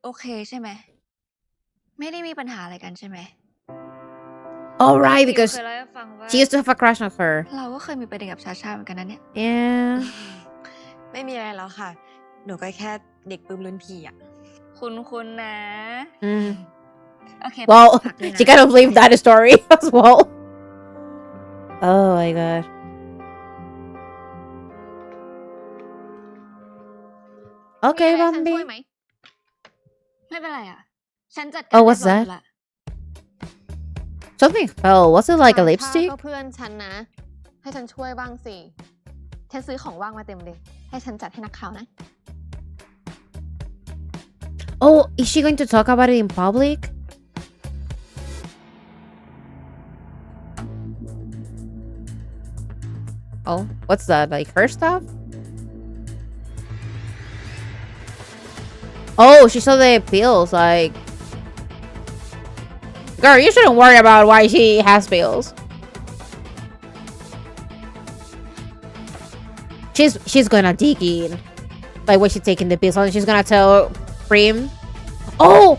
Speaker 2: โอเคใช่ไหม ไม่ได้มีปัญหาอะไรกันใช่ไหม
Speaker 1: All right,
Speaker 2: พี่
Speaker 1: because
Speaker 2: เคยเล่าให้ฟังว่า
Speaker 1: she used to have a crush on her.
Speaker 2: เราก็เคยมีประเด็นกับชาชาเหมือนกันนะเนี่ย
Speaker 1: Yeah.
Speaker 5: ไม่มีอะไรแล้วค่ะ หนูก็แค่เด็กปื้มรุ่นพี่อะ
Speaker 2: คุณนะ
Speaker 1: Mm.
Speaker 2: โอเค
Speaker 1: Well,
Speaker 2: พักด้วยนะ
Speaker 1: she kind of believed that story as well. Oh my god. Okay,
Speaker 2: มีอะไรให้ฉัน
Speaker 1: Bambi.
Speaker 2: ช่วยไหม ไม่เป็นไรอ่ะ ฉันจัดการ
Speaker 1: Oh, what's
Speaker 2: เรียบร้อย
Speaker 1: that?
Speaker 2: หมดละ
Speaker 1: Something fell. Was it like a
Speaker 6: ชาชา
Speaker 1: lipstick?
Speaker 6: ก็เพื่อนฉันนะ ให้ฉันช่วยบ้างสิ ฉันซื้อของว่างมาเต็มเลย ให้ฉันจัดให้นักข่าวนะ
Speaker 1: Oh, is she going to talk about it in public? Oh, what's that? Like her stuff? Oh, she saw the pills. Like, girl, you shouldn't worry about why she has pills. She's gonna dig in, like when she's taking the pills, and she's gonna tell Prim. Oh,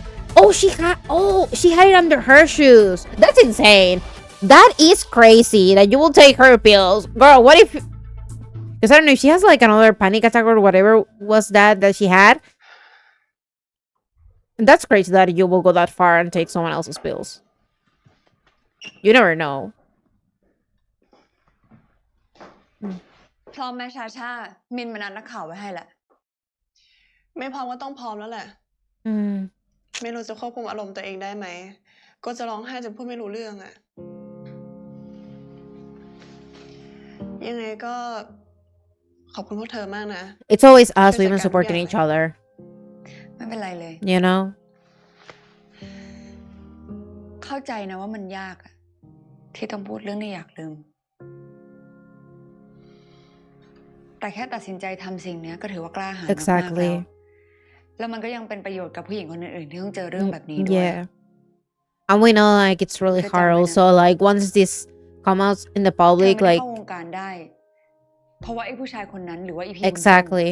Speaker 1: she had it under her shoes. That's insane. That is crazy that you will take her pills, girl. What if? Because I don't know if she has like another panic attack or whatever was that she had. That's crazy that you will go that far and take someone else's pills. You never know.
Speaker 4: พร้อมไหมชาชา มินมานัดนักข่าวไว้ให้แหละ
Speaker 7: ไม่พร้อมก็ต้องพร้อมแล้วแหละ
Speaker 1: Mm.
Speaker 7: ไม่รู้จะควบคุมอารมณ์ตัวเองได้ไหม ก็จะร้องไห้จนพูดไม่รู้เรื่องอะยังไงก็ขอบคุณพวกเธอมากนะ
Speaker 1: It's always us women supporting each other.
Speaker 4: ไม่เป็นไรเลย
Speaker 1: You know.
Speaker 4: เข้าใจนะว่ามันยากอะที่ต้องพูดเรื่องที่อยากลืม แต่แค่ตัดสินใจทำสิ่งนี้ก็ถือว่ากล้าหาญมากๆ
Speaker 1: Exactly.
Speaker 4: แล้วมันก็ยังเป็นประโยชน์กับผู้หญิงคนอื่นๆที่ต้องเจอเรื่องแบบนี้ด้วย
Speaker 1: Yeah. And we know like it's really hard also, like once this come out in the
Speaker 4: เธอ
Speaker 1: public,
Speaker 4: ไม่ได้
Speaker 1: like
Speaker 4: เข้าวงการได้ เพราะว่าไอ้ผู้ชายคนนั้นหรือว่าไอ้พี่
Speaker 1: exactly.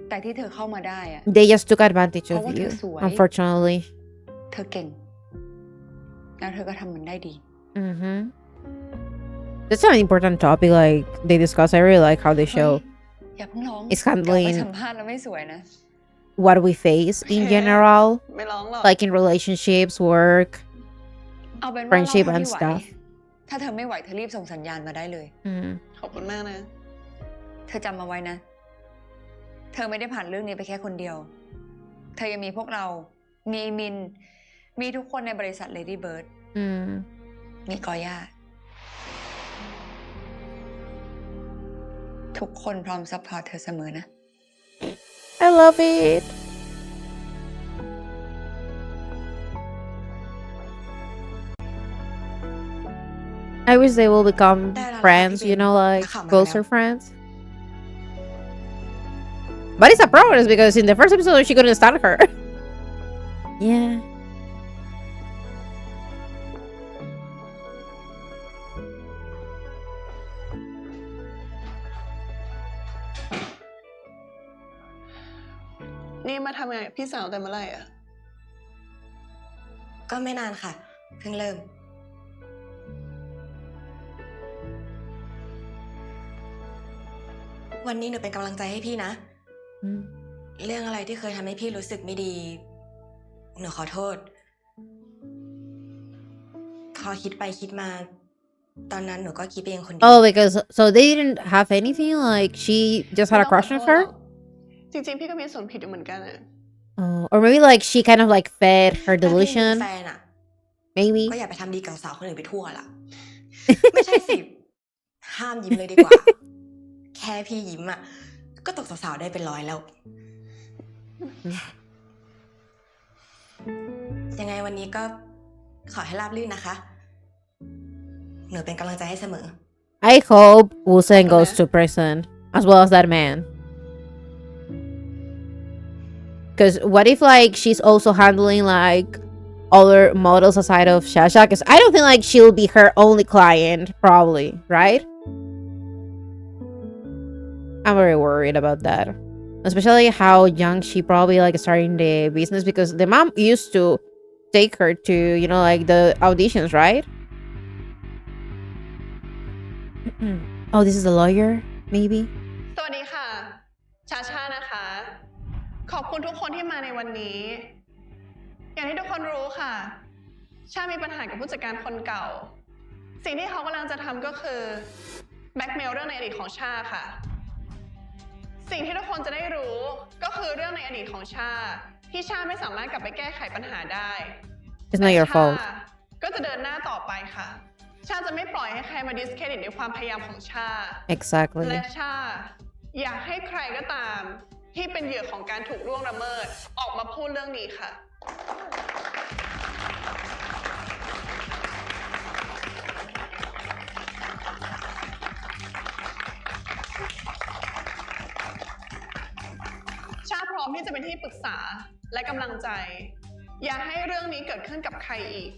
Speaker 4: แต่ที่เธอเข้ามาได้อะ
Speaker 1: They just took advantage of
Speaker 4: How
Speaker 1: you,
Speaker 4: was your
Speaker 1: unfortunately.
Speaker 4: เธอเก่ง แล้วเธอก็ทำมันได้ดี
Speaker 1: Mm-hmm. That's an important topic, like they discuss. I really like how they show
Speaker 4: อย่าเพิ่งร้อง
Speaker 1: It's
Speaker 4: กลับไป
Speaker 1: handling
Speaker 4: สัมภาษณ์แล้วไม่สวยนะ
Speaker 1: what we face in general,
Speaker 7: ไม่ร้องหรอก
Speaker 1: like in relationships, work,
Speaker 4: เอาเป็นว่า
Speaker 1: friendship
Speaker 4: เรา
Speaker 1: and
Speaker 4: เท่าที่ไหว
Speaker 1: stuff.
Speaker 4: ถ้าเธอไม่ไหวเธอรีบส่งสัญญาณมาได้เลย
Speaker 1: Mm.
Speaker 7: ขอบคุณมากนะ
Speaker 4: เธอจำมาไว้นะ เธอไม่ได้ผ่านเรื่องนี้ไปแค่คนเดียว เธอยังมีพวกเรา มีมิน มีทุกคนในบริษัท Lady Bird
Speaker 1: Mm.
Speaker 4: มีกอย่า ทุกคนพร้อมซัพพอร์ตเธอเสมอนะ
Speaker 1: I love it. I wish they will become friends, you know, like closer friends. But it's a progress because in the first episode she couldn't stand her. Yeah.
Speaker 7: นี่มาทำงานกับพี่สาวแต่เมื่อไหร่อะ
Speaker 13: ก็ไม่นานค่ะ เพิ่งเริ่ม วันนี้หนูเป็นกำลังใจให้พี่นะ เรื่องอะไรที่เคยทำให้พี่รู้สึกไม่ดี หนูขอโทษ พอคิดไปคิดมา ตอนนั้นหนูก็คิดไปเองคนเดียว
Speaker 1: Oh, because so they didn't have anything, like she just had a crush on her?
Speaker 7: จริงๆพี่ก็มีส่วนผิดอยู่เหมือนกันอะ
Speaker 1: Or maybe like she kind of like fed her
Speaker 13: ถ้าพี่มี
Speaker 1: delusion.
Speaker 13: แฟนอะ
Speaker 1: Maybe.
Speaker 13: ก็อย่าไปทำดีกับสาวคนอื่นไปทั่วล่ะ ไม่ใช่สิ ห้ามยิ้มเลยดีกว่า แค่พี่ยิ้มอะก็ตกสาวๆได้เป็นร้อยแล้ว ยังไงวันนี้ก็ขอให้ราบรื่นนะคะ หนูเป็นกำลังใจให้เสมอ
Speaker 1: I hope Woosen goes to prison as well as that man. Because what if like she's also handling like other models aside of SHASHA? Because I don't think like she'll be her only client, probably, right? I'm very worried about that. Especially how young she probably like starting the business, because the mom used to take her to, you know, like the auditions, right? Oh, this is a lawyer, maybe?
Speaker 7: สวัสดีค่ะชาชานะคะ ขอบคุณทุกคนที่มาในวันนี้ อย่างที่ทุกคนรู้ค่ะ ชามีปัญหากับผู้จัดการคนเก่า สิ่งที่เขากำลังจะทำก็คือแบล็กเมลเรื่องในอดีตของชาค่ะ สิ่งที่ทุกคนจะได้รู้ก็คือเรื่องในอดีตของชาที่ชาไม่สามารถกลับไปแก้ไขปัญหาได้
Speaker 1: It's not your fault.
Speaker 7: ก็จะเดินหน้าต่อไปค่ะ ชาจะไม่ปล่อยให้ใครมาดิสเครดิตในความพยายามของชา
Speaker 1: Exactly.
Speaker 7: และชาอยากให้ใครก็ตามที่เป็นเหยื่อของการถูกล่วงละเมิดออกมาพูดเรื่องนี้ค่ะ ชาพร้อมที่จะเป็นที่ปรึกษาและกำลังใจ อย่าให้เรื่องนี้เกิดขึ้นกับใครอีก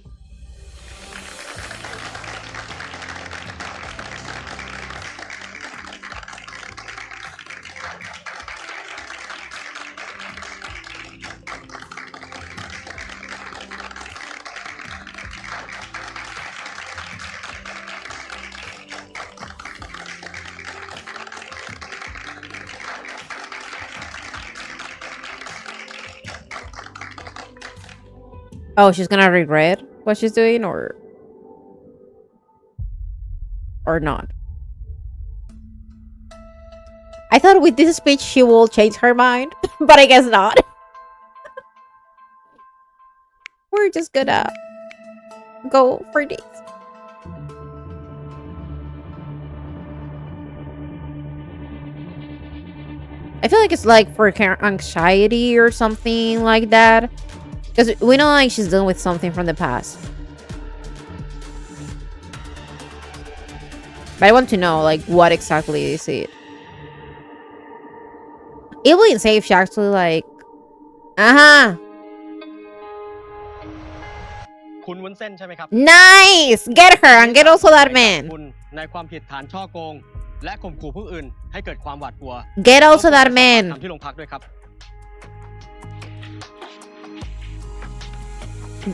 Speaker 1: Oh, she's gonna regret what she's doing, or not. I thought with this speech she will change her mind, but I guess not. We're just gonna go for this. I feel like it's like for anxiety or something like that. Because we know like she's dealing with something from the past. But I want to know like what exactly is it. It will be insane if she actually like...
Speaker 14: คุณวุ้นเส้นใช่ไหมครับ
Speaker 1: Nice! Get her and get also that man.
Speaker 14: คุณในความผิดฐานฉ้อโกงและข่มขู่ผู้อื่นให้เกิดความหวาดกลัว
Speaker 1: Get also that man.
Speaker 14: ทำที่โรงพักด้วยครับ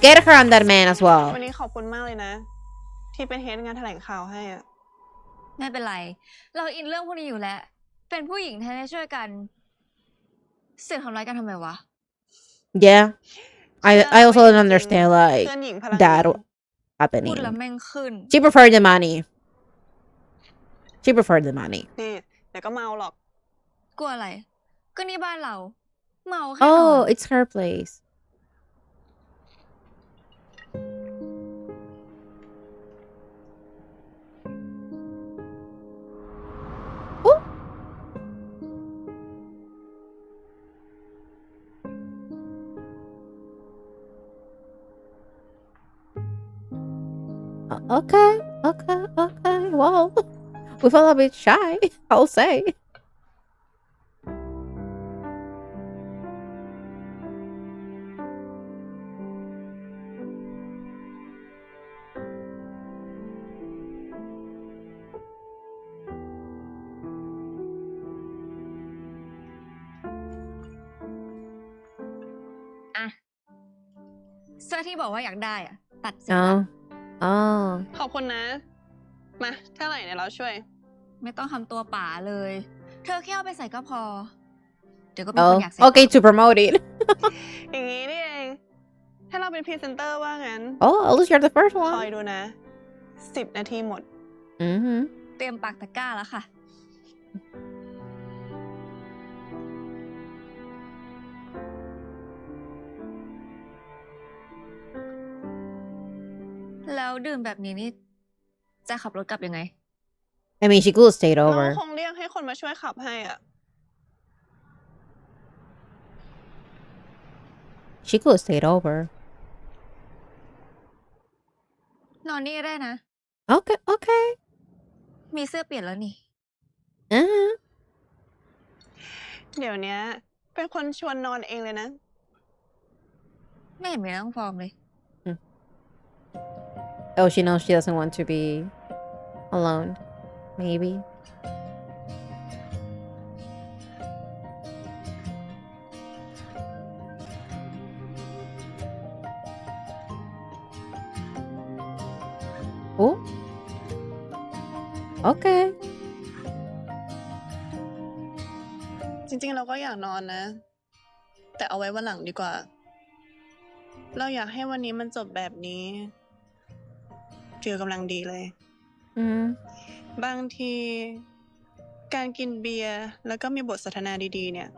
Speaker 1: Get her on that man as well.
Speaker 7: วันนี้ขอบคุณมากเลยนะ ที่เป็นเฮดงานแถลงข่าวให้อะ
Speaker 15: ไม่เป็นไร เราอินเรื่องพวกนี้อยู่แล้ว เป็นผู้หญิงแท้ๆช่วยกัน เสี่ยงทำร้ายกันทำไมวะ
Speaker 1: Yeah. I also don't understand like that
Speaker 15: พูด
Speaker 1: happening.
Speaker 15: แล้วแม่งขึ้น
Speaker 1: She preferred the money. She preferred the money.
Speaker 7: นี่เดี๋ยวก็เมาหรอก
Speaker 15: กลัวอะไร ก็นี่บ้านเรา เมาแค่นอน
Speaker 1: Oh, it's her place. Okay. Well, we felt a bit shy, I'll say.
Speaker 15: ที่บอกว่าอยากได้อะตัดสิน
Speaker 1: Oh. Oh.
Speaker 7: ขอบคุณนะ มาเท่าไหร่เนี่ยเราช่วย
Speaker 15: ไม่ต้องทำตัวป๋าเลย เธอแค่เอาไปใส่ก็พอ เดี๋ยวก็มีคน
Speaker 1: Oh.
Speaker 15: อยากใส่
Speaker 1: Okay, to promote it.
Speaker 7: อย่างนี้นี่เอง ถ้าเราเป็นพรีเซนเตอร์ว่างั้น
Speaker 1: Oh, at least you're the first
Speaker 7: คอย
Speaker 1: one.
Speaker 7: ดูนะ 10 นาทีหมด
Speaker 1: Mm-hmm.
Speaker 15: เตรียมปักตะกร้าแล้วค่ะ แล้วดื่มแบบนี้นี่ จะขับรถกลับยังไง
Speaker 1: I mean, she could have stayed
Speaker 7: เรา
Speaker 1: over.
Speaker 7: คงเรียกให้คนมาช่วยขับให้อ่ะ
Speaker 1: She could have stayed over.
Speaker 15: นอนนี่ก็ได้นะ
Speaker 1: Okay, okay.
Speaker 15: มีเสื้อเปลี่ยนแล้วนี่
Speaker 1: Uh-huh.
Speaker 7: เดี๋ยวเนี้ยเป็นคนชวนนอนเองเลยนะ
Speaker 15: ไม่เห็นมีอะไรต้องฟอร์มเลย
Speaker 1: Oh, she knows she doesn't want to be alone. Maybe. Oh. Okay.
Speaker 7: จริงๆเราก็อยากนอนนะ แต่เอาไว้วันหลังดีกว่า เราอยากให้วันนี้มันจบแบบนี้เจอกำลังดีเลย
Speaker 1: Mm.
Speaker 7: บางทีการกินเบียร์แล้วก็มีบทสนทนาดีๆเนี่ย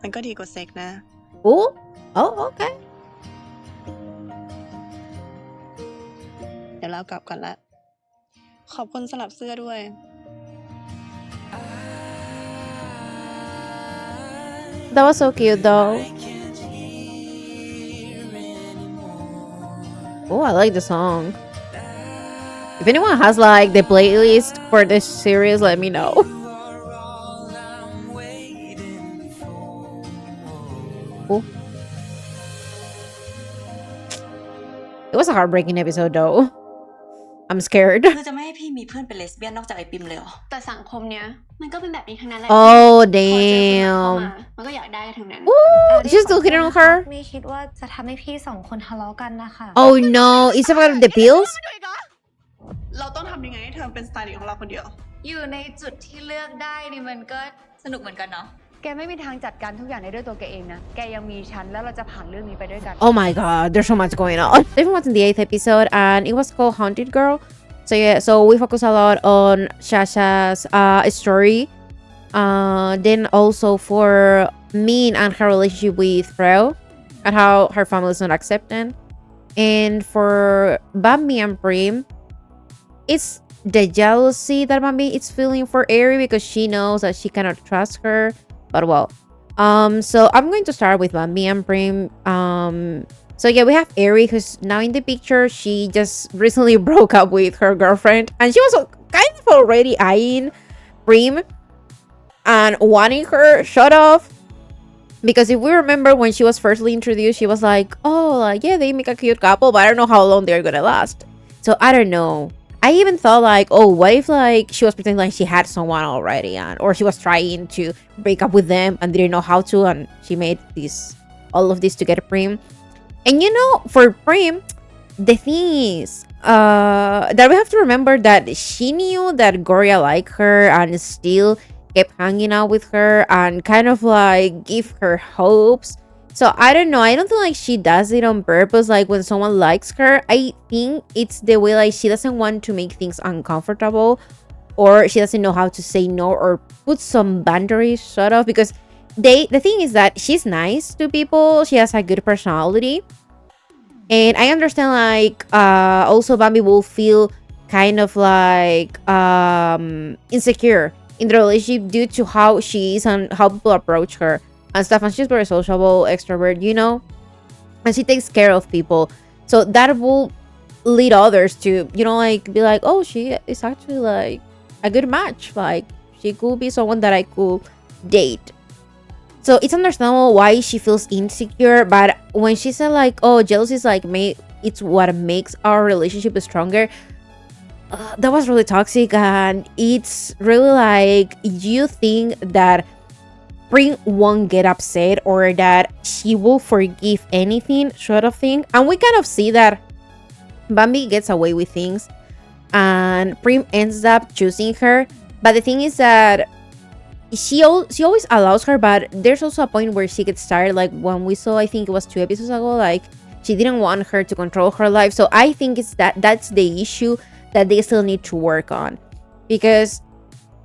Speaker 7: มันก็ดีกว่าเซ็กนะ
Speaker 1: Oh. Oh, okay.
Speaker 7: เดี๋ยวเรากลับก่อนละ ขอบคุณสลับเสื้อด้วย
Speaker 1: That was so cute, though. Oh, I like the song. If anyone has like the playlist for this series, let me know. Oh. It was a heartbreaking episode, though. I'm scared.
Speaker 13: คือจะไม่ให้พี่มีเพื่อนเป็นเลสเบี้ยนนอกจากไอปิมเลยเหรอ
Speaker 2: แต่สังคมเนี้ยมันก็เป็นแบบนี้ทั้งนั้นแหละ
Speaker 1: Oh,
Speaker 2: พอเจอคนใหม่เข้า
Speaker 1: damn.
Speaker 2: มามันก็อยากได้กันทั้งนั้น
Speaker 1: Ooh, she's still hitting on her.
Speaker 16: ไม่คิดว่าจะทำให้พี่สองคนทะเลาะกันนะคะ
Speaker 1: Oh no, it's about the pills?
Speaker 7: เราต้องทำยังไงให้เธอเป็นสไตลิสต์ของเราคนเดียว
Speaker 15: อยู่ในจุดที่เลือกได้นี่มันก็สนุกเหมือนกันเนาะ
Speaker 9: แกไม่มีทางจัดการทุกอย่างได้ด้วยตัวแกเองนะ แกยังมีฉันแล้วเราจะผ่านเรื่องนี้ไปด้วยกัน
Speaker 1: Oh my god, there's so much going on. This was in the 8th episode and it was called Haunted Girl. So yeah, so we focus a lot on Shasha's story. Then also for Min and her relationship with Freo and how her family is not accepting. And for Bambi and Prim, it's the jealousy that Bambi is feeling for Eri because she knows that she cannot trust her. But well, so I'm going to start with Bambi and Prim. So yeah, we have Eri who's now in the picture. She just recently broke up with her girlfriend and she was kind of already eyeing Prim and wanting her shut off. Because if we remember when she was firstly introduced, she was like, oh, like, yeah, they make a cute couple, but I don't know how long they're gonna last. So I don't know. I even thought like, oh, what if like she was pretending like she had someone already and or she was trying to break up with them and didn't know how to and she made all of this to get Prim. And you know, for Prim, the thing is that we have to remember that she knew that Gloria liked her and still kept hanging out with her and kind of like give her hopes. So I don't know. I don't think like she does it on purpose. Like when someone likes her, I think it's the way like she doesn't want to make things uncomfortable or she doesn't know how to say no or put some boundaries sort of because the thing is that she's nice to people. She has a good personality. And I understand like also Bambi will feel kind of like insecure in the relationship due to how she is and how people approach her and stuff. And she's very sociable, extrovert, you know, and she takes care of people. So that will lead others to, you know, like be like, oh, she is actually like a good match. Like she could be someone that I could date. So it's understandable why she feels insecure. But when she said like, oh, jealousy is like it's what makes our relationship stronger. That was really toxic and it's really like you think that Prim won't get upset or that she will forgive anything sort of thing. And we kind of see that Bambi gets away with things and Prim ends up choosing her. But the thing is that she always allows her, but there's also a point where she gets tired, like when we saw, I think it was 2 episodes ago, like she didn't want her to control her life. So I think it's that's the issue that they still need to work on, because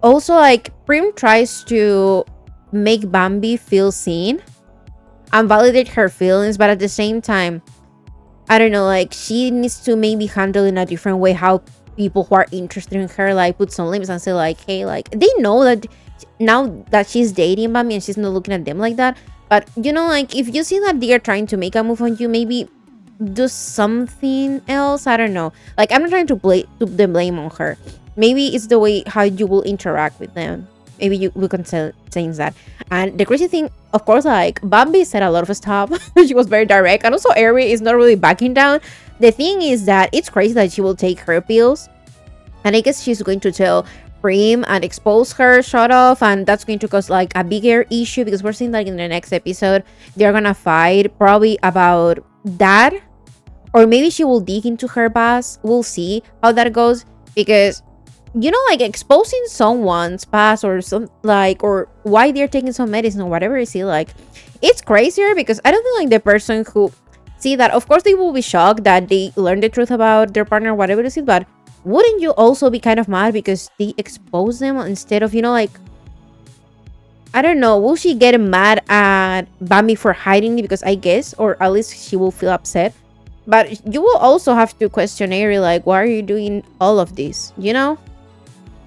Speaker 1: also like Prim tries to make Bambi feel seen and validate her feelings, but at the same time, I don't know, like she needs to maybe handle in a different way how people who are interested in her like put some limits and say like, hey, like they know that now that she's dating Bambi and she's not looking at them like that, but you know, like if you see that they are trying to make a move on you, maybe do something else. I don't know, like I'm not trying to put the blame on her. Maybe it's the way how you will interact with them. Maybe we can change that. And the crazy thing, of course, like Bambi said a lot of stuff. She was very direct, and also Ari is not really backing down. The thing is that it's crazy that she will take her pills, and I guess she's going to tell Prim and expose her shut off, and that's going to cause like a bigger issue, because we're seeing like in the next episode they're gonna fight probably about that, or maybe she will dig into her past. We'll see how that goes, because you know, like exposing someone's past or some like, or why they're taking some medicine or whatever is it, like it's crazier, because I don't think like the person who see that, of course they will be shocked that they learn the truth about their partner, whatever it is, but wouldn't you also be kind of mad because they expose them instead of, you know, like I don't know, will she get mad at Bambi for hiding it? Because I guess, or at least she will feel upset, but you will also have to question Ari, like why are you doing all of this, you know?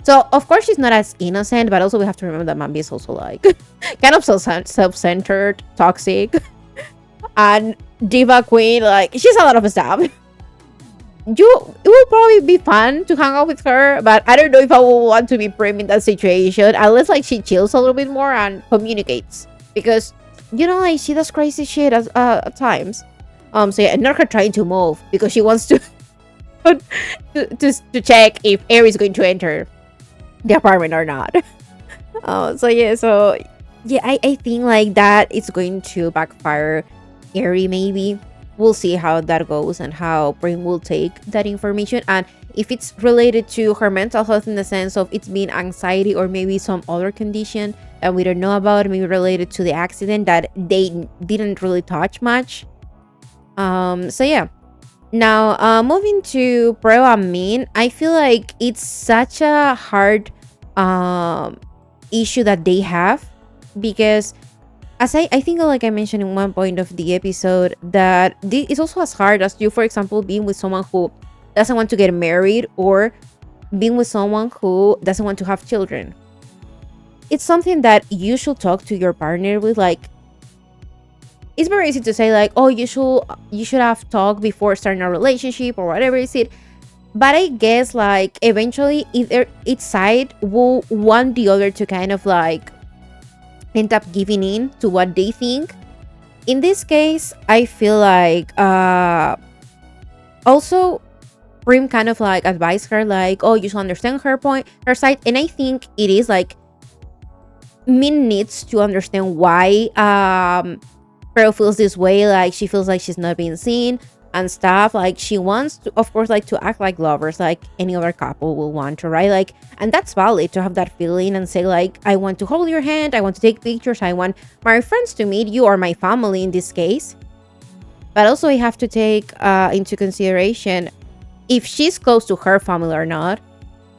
Speaker 1: So of course she's not as innocent, but also we have to remember that Bambi is also like kind of self-centered, toxic, and diva queen. Like she's a lot of stuff. It will probably be fun to hang out with her, but I don't know if I will want to be Prim in that situation, unless like she chills a little bit more and communicates, because you know, like she does crazy shit at times. So yeah, not her trying to move because she wants to to check if Ari is going to enter the apartment or not. So yeah, I think like that it's going to backfire Ari. Maybe we'll see how that goes and how Prim will take that information, and if it's related to her mental health in the sense of it's being anxiety or maybe some other condition that we don't know about, maybe related to the accident that they didn't really touch much. So yeah. Now, moving to Pro and Min, I feel like it's such a hard issue that they have, because as I think like I mentioned in one point of the episode, that it's also as hard as you, for example, being with someone who doesn't want to get married or being with someone who doesn't want to have children. It's something that you should talk to your partner with, like it's very easy to say like, oh, you should have talked before starting a relationship or whatever is it, but I guess like eventually either each side will want the other to kind of like end up giving in to what they think. In this case, I feel like also Prim kind of like advised her like, oh, you should understand her side, and I think it is like Min needs to understand why Pearl feels this way, like she feels like she's not being seen and stuff. Like she wants to, of course, like to act like lovers, like any other couple will want to, right? Like, and that's valid to have that feeling and say like, I want to hold your hand, I want to take pictures, I want my friends to meet you, or my family in this case. But also I have to take into consideration if she's close to her family or not,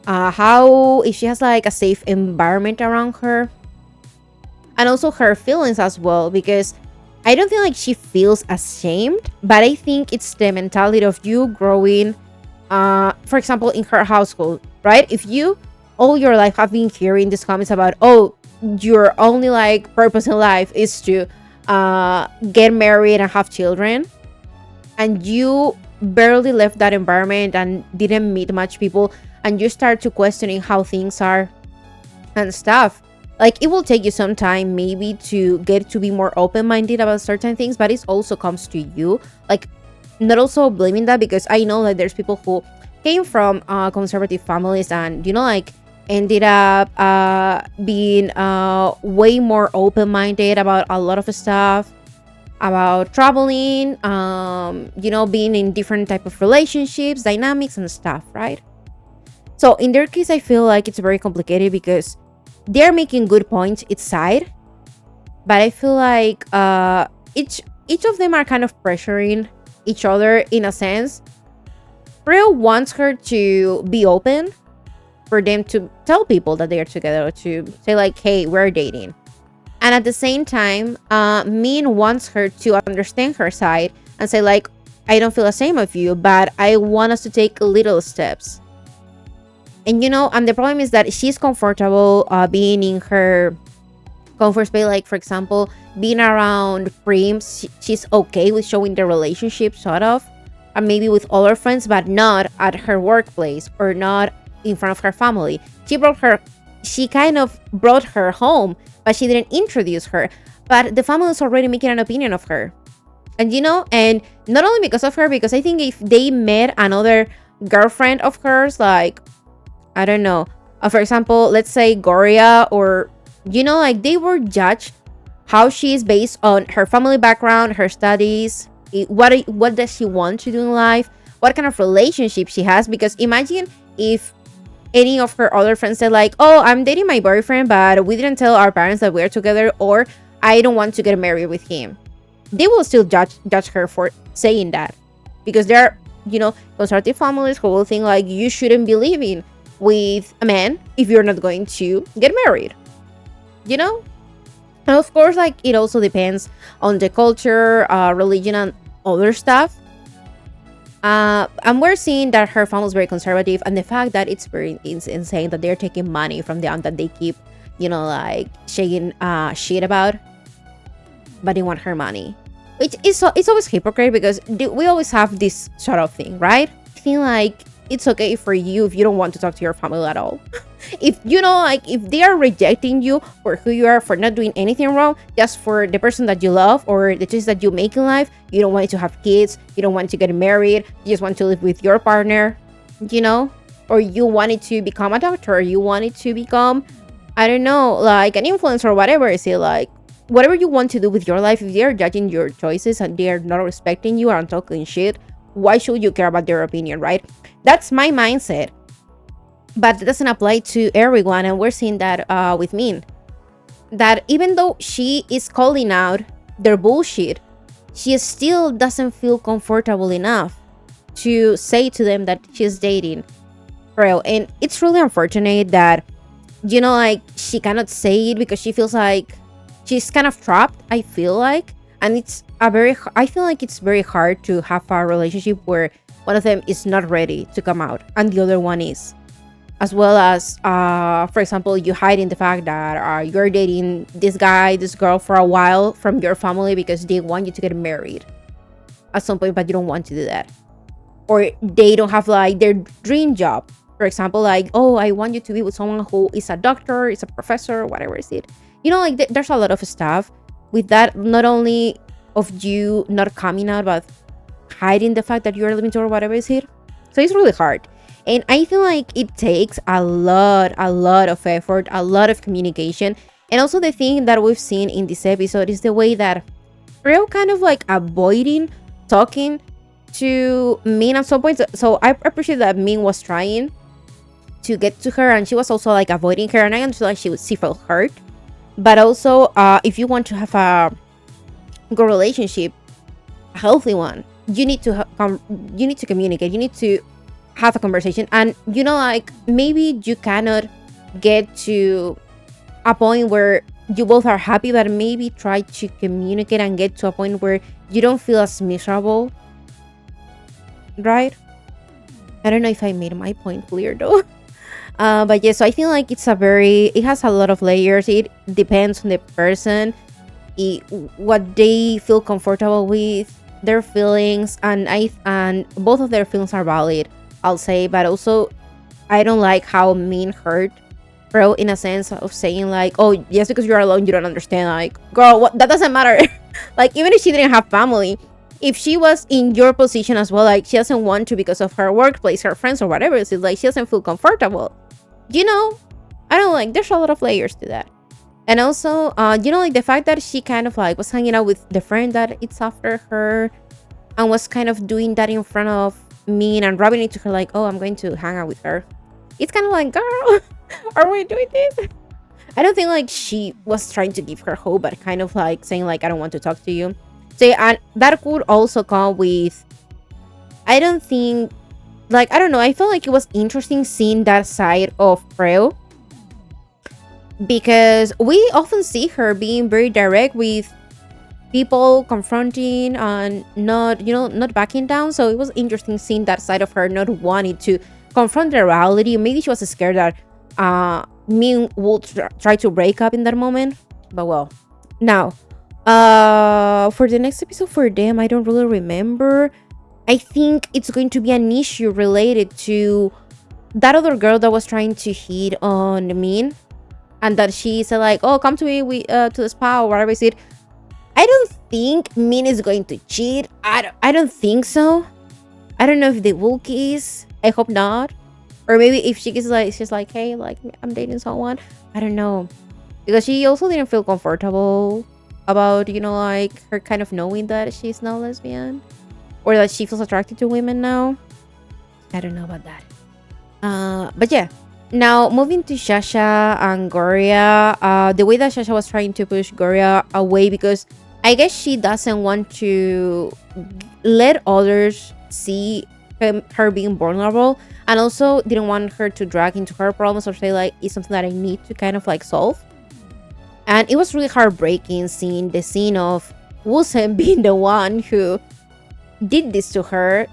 Speaker 1: how, if she has like a safe environment around her, and also her feelings as well, because I don't feel like she feels ashamed, but I think it's the mentality of you growing, for example, in her household, right? If you all your life have been hearing these comments about, oh, your only like purpose in life is to get married and have children, and you barely left that environment and didn't meet much people, and you start to questioning how things are and stuff, like it will take you some time maybe to get to be more open-minded about certain things, but it also comes to you. Like, not also blaming that, because I know that there's people who came from conservative families, and you know, like ended up being way more open-minded about a lot of stuff, about traveling, being in different type of relationships, dynamics and stuff, right? So in their case, I feel like it's very complicated because they're making good points each side, but I feel like each of them are kind of pressuring each other in a sense. Rio wants her to be open, for them to tell people that they are together, to say like, hey, we're dating. And at the same time, Min wants her to understand her side and say like, I don't feel the same of you, but I want us to take little steps. And and the problem is that she's comfortable being in her comfort space. Like, for example, being around Prim, she's okay with showing the relationship, sort of, and maybe with other friends, but not at her workplace or not in front of her family. She kind of brought her home, but she didn't introduce her. But the family is already making an opinion of her. And and not only because of her, because I think if they met another girlfriend of hers, like, I don't know, for example, let's say Goria, or like, they were judged how she is based on her family background, her studies, what does she want to do in life, what kind of relationship she has. Because imagine if any of her other friends said like, oh, I'm dating my boyfriend, but we didn't tell our parents that we're together, or I don't want to get married with him. They will still judge her for saying that, because there are, conservative families who will think like, you shouldn't be living with a man if you're not going to get married, And of course, like, it also depends on the culture, religion, and other stuff. And we're seeing that her family is very conservative, and the fact that it's insane that they're taking money from the aunt that they keep, like, shaking shit about, but they want her money. Which is it's always hypocrite, because we always have this sort of thing, right? I feel like it's okay for you if you don't want to talk to your family at all. If like, if they are rejecting you for who you are, for not doing anything wrong, just for the person that you love or the choices that you make in life, you don't want to have kids, you don't want to get married, you just want to live with your partner, or you wanted to become a doctor, you wanted to become, I don't know, like an influencer or whatever. Is it like, whatever you want to do with your life, if they are judging your choices and they are not respecting you and talking shit, why should you care about their opinion, right? That's my mindset. But it doesn't apply to everyone, and we're seeing that with Min. That even though she is calling out their bullshit, she still doesn't feel comfortable enough to say to them that she's dating Preo. And it's really unfortunate that, like, she cannot say it because she feels like she's kind of trapped, I feel like. And I feel like it's very hard to have a relationship where one of them is not ready to come out and the other one is. As well as, for example, you hiding the fact that you're dating this guy, this girl for a while from your family because they want you to get married at some point, but you don't want to do that. Or they don't have like their dream job. For example, like, oh, I want you to be with someone who is a doctor, is a professor, whatever is it. Like, there's a lot of stuff with that, not only of you not coming out, but hiding the fact that you're living together, whatever is it. So it's really hard. And I feel like it takes a lot of effort, a lot of communication. And also the thing that we've seen in this episode is the way that Rio kind of like avoiding talking to Min at some point. So I appreciate that Min was trying to get to her, and she was also like avoiding her. And I understood like she felt hurt. But also, if you want to have a good relationship, a healthy one, you need to communicate. You need to have a conversation. And like, maybe you cannot get to a point where you both are happy, but maybe try to communicate and get to a point where you don't feel as miserable, right? I don't know if I made my point clear though. But yeah, so I feel like it has a lot of layers. It depends on the person, what they feel comfortable with, their feelings, and both of their feelings are valid, I'll say. But also, I don't like how Min hurt Bro in a sense of saying like, oh, just because you're alone, you don't understand. Like, girl, that doesn't matter. Like, even if she didn't have family, if she was in your position as well, like, she doesn't want to because of her workplace, her friends, or whatever, it's like she doesn't feel comfortable. I don't know, like there's a lot of layers to that. And also, you know, like the fact that she kind of like was hanging out with the friend that it's after her and was kind of doing that in front of me and rubbing it to her like, oh, I'm going to hang out with her. It's kind of like, girl, are we doing this? I don't think like she was trying to give her hope, but kind of like saying like, I don't want to talk to you. So yeah, and that could also come with, I don't think, like, I don't know, I felt like it was interesting seeing that side of Preo, because we often see her being very direct with people, confronting and not, you know, not backing down. So it was interesting seeing that side of her, not wanting to confront the reality. Maybe she was scared that Min would try to break up in that moment. But well, now for the next episode for them, I don't really remember. I think it's going to be an issue related to that other girl that was trying to hit on Min, and that she said like, oh, come to me to the spa or whatever is it. I don't think Min is going to cheat. I don't think so. I don't know if they will kiss. I hope not. Or maybe if she kisses, like, she's like, hey, like, I'm dating someone. I don't know, because she also didn't feel comfortable about, you know, like her kind of knowing that she's not lesbian, or that she feels attracted to women now. I don't know about that. But yeah, now moving to Shasha and Gloria, the way that Shasha was trying to push Gloria away, because I guess she doesn't want to let others see her being vulnerable, and also didn't want her to drag into her problems or say like, it's something that I need to kind of like solve. And it was really heartbreaking seeing the scene of Wilson being the one who did this to her,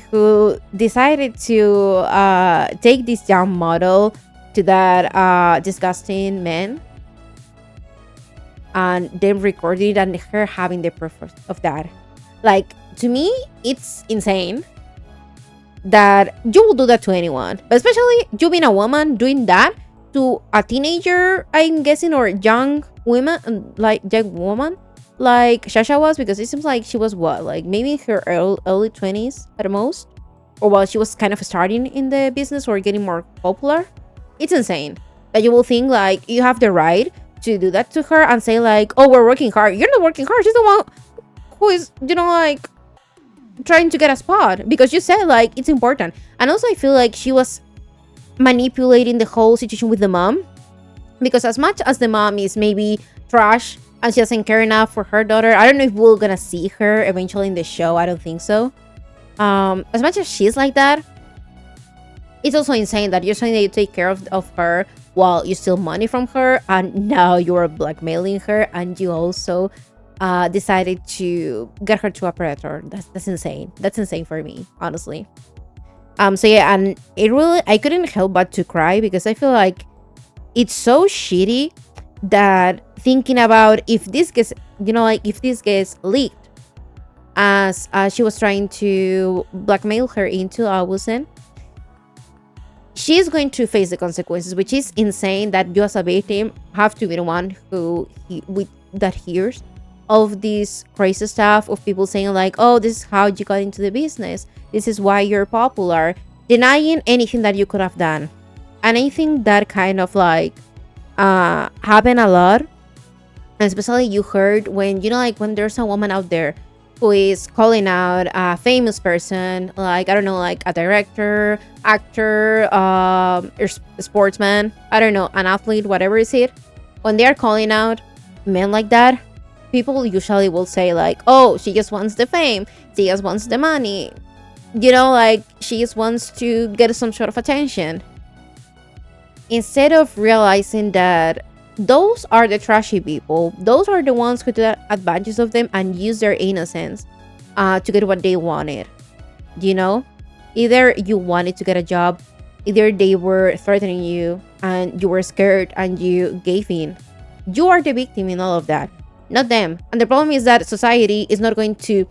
Speaker 1: who decided to take this young model to that disgusting man, and then recorded it, and her having the proof of that. Like, to me, it's insane that you will do that to anyone, but especially you being a woman doing that to a teenager, I'm guessing, or young women, like young woman like Shasha was, because it seems like she was what, like maybe in her early 20s at the most, or while she was kind of starting in the business or getting more popular. It's insane that you will think like you have the right to do that to her and say like, oh, we're working hard. You're not working hard. She's the one who is, you know, like trying to get a spot because you said like it's important. And also I feel like she was manipulating the whole situation with the mom, because as much as the mom is maybe trash and she doesn't care enough for her daughter, I don't know if we're gonna see her eventually in the show. I don't think so. As much as she's like that, it's also insane that you're saying that you take care of her while you steal money from her, and now you're blackmailing her, and you also decided to get her to a predator. That's insane. That's insane for me, honestly. So yeah, and it really, I couldn't help but to cry, because I feel like it's so shitty that thinking about if this gets, you know, like if this gets leaked, as she was trying to blackmail her into Wilson, she's going to face the consequences, which is insane that you as a victim have to be the one who that hears of this crazy stuff of people saying like, oh, this is how you got into the business, this is why you're popular, denying anything that you could have done. And I think that kind of like happened a lot, and especially you heard when, you know, like when there's a woman out there who is calling out a famous person, like, I don't know, like a director, actor, or sportsman, I don't know, an athlete, whatever is it, when they're calling out men like that, people usually will say like, oh, she just wants the fame, she just wants the money, you know, like she just wants to get some sort of attention, instead of realizing that those are the trashy people. Those are the ones who took advantage of them and use their innocence to get what they wanted. You know, either you wanted to get a job, either they were threatening you and you were scared and you gave in. You are the victim in all of that, not them. And the problem is that society is not going to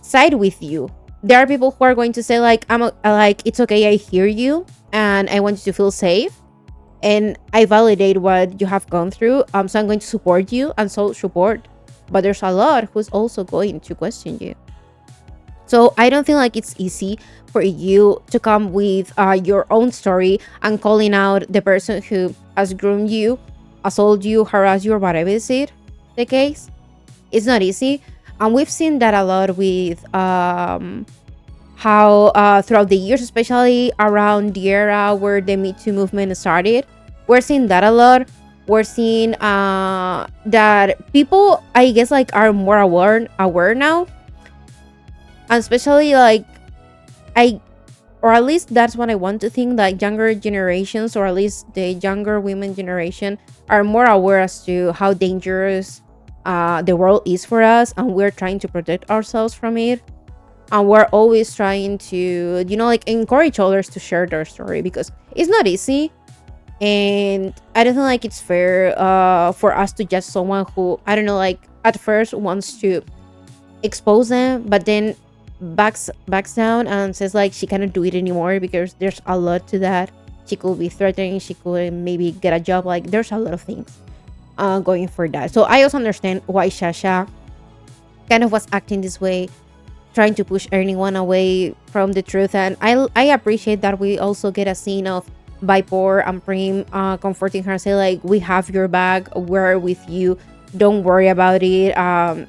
Speaker 1: side with you. There are people who are going to say like, like, it's okay, I hear you and I want you to feel safe, and I validate what you have gone through, so I'm going to support you and so support. But there's a lot who's also going to question you. So I don't feel like it's easy for you to come with your own story and calling out the person who has groomed you, assaulted you, harassed you, or whatever is it the case. It's not easy. And we've seen that a lot with how throughout the years, especially around the era where the Me Too movement started, we're seeing that a lot. We're seeing that people, I guess, like are more aware now, and especially like or at least that's what I want to think, like younger generations, or at least the younger women generation, are more aware as to how dangerous the world is for us, and we're trying to protect ourselves from it. And we're always trying to, like encourage others to share their story, because it's not easy. And I don't think like it's fair for us to judge someone who, I don't know, like at first wants to expose them, but then backs down and says like she cannot do it anymore because there's a lot to that. She could be threatening, she could maybe get a job, like there's a lot of things going for that. So I also understand why SHASHA kind of was acting this way, trying to push anyone away from the truth. And I appreciate that we also get a scene of Vipor and Prim comforting her, say like, we have your back, we're with you, don't worry about it.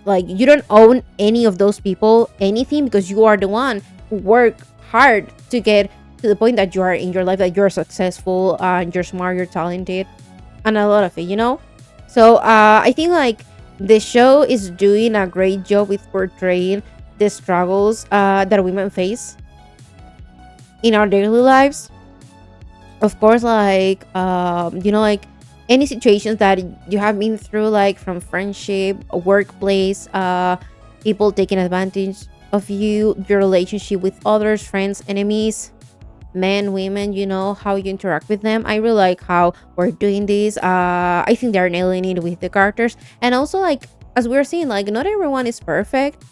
Speaker 1: Like, you don't own any of those people anything, because you are the one who worked hard to get to the point that you are in your life, that you're successful, you're smart, you're talented, and a lot of it. So I think like the show is doing a great job with portraying the struggles that women face in our daily lives. Of course, like like any situations that you have been through, like from friendship, workplace, people taking advantage of you, your relationship with others, friends, enemies, men, women, how you interact with them. I really like how we're doing this. I think they're nailing it with the characters. And also, like, as we're seeing, like, not everyone is perfect,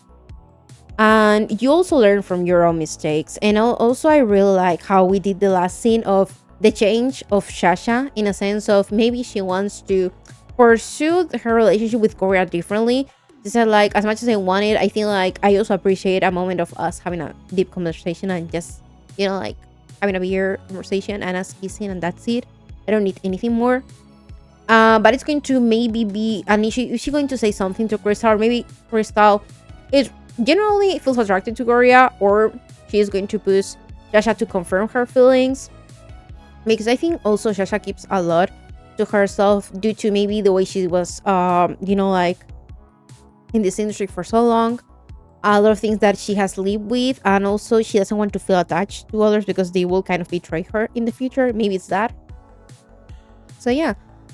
Speaker 1: and you also learn from your own mistakes. And also, I really like how we did the last scene of the change of SHASHA, in a sense of maybe she wants to pursue her relationship with Korea differently. She said like, as much as I wanted, I think like I also appreciate a moment of us having a deep conversation and just like having a beer conversation and us kissing, and that's it. I don't need anything more. But it's going to maybe be an issue. Is she going to say something to Crystal, or maybe Crystal is generally feels attracted to Korea, or she is going to push SHASHA to confirm her feelings? Because I think also SHASHA keeps a lot to herself due to maybe the way she was like in this industry for so long, a lot of things that she has lived with, and also she doesn't want to feel attached to others because they will kind of betray her in the future. Maybe it's that. So yeah,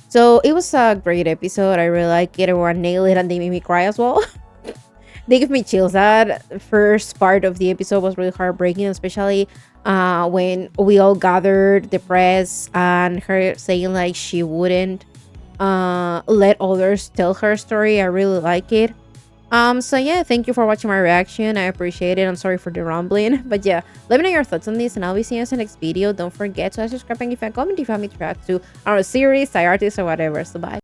Speaker 1: so it was a great episode. I really like it. Everyone nailed it, and they made me cry as well. They give me chills. That first part of the episode was really heartbreaking, especially when we all gathered, the press, and her saying like she wouldn't let others tell her story. I really like it. So yeah, thank you for watching my reaction. I appreciate it. I'm sorry for the rambling, but yeah, let me know your thoughts on this, and I'll be seeing you in the next video. Don't forget to subscribe and give a comment if you want me to react to our series, side artists, or whatever. So bye.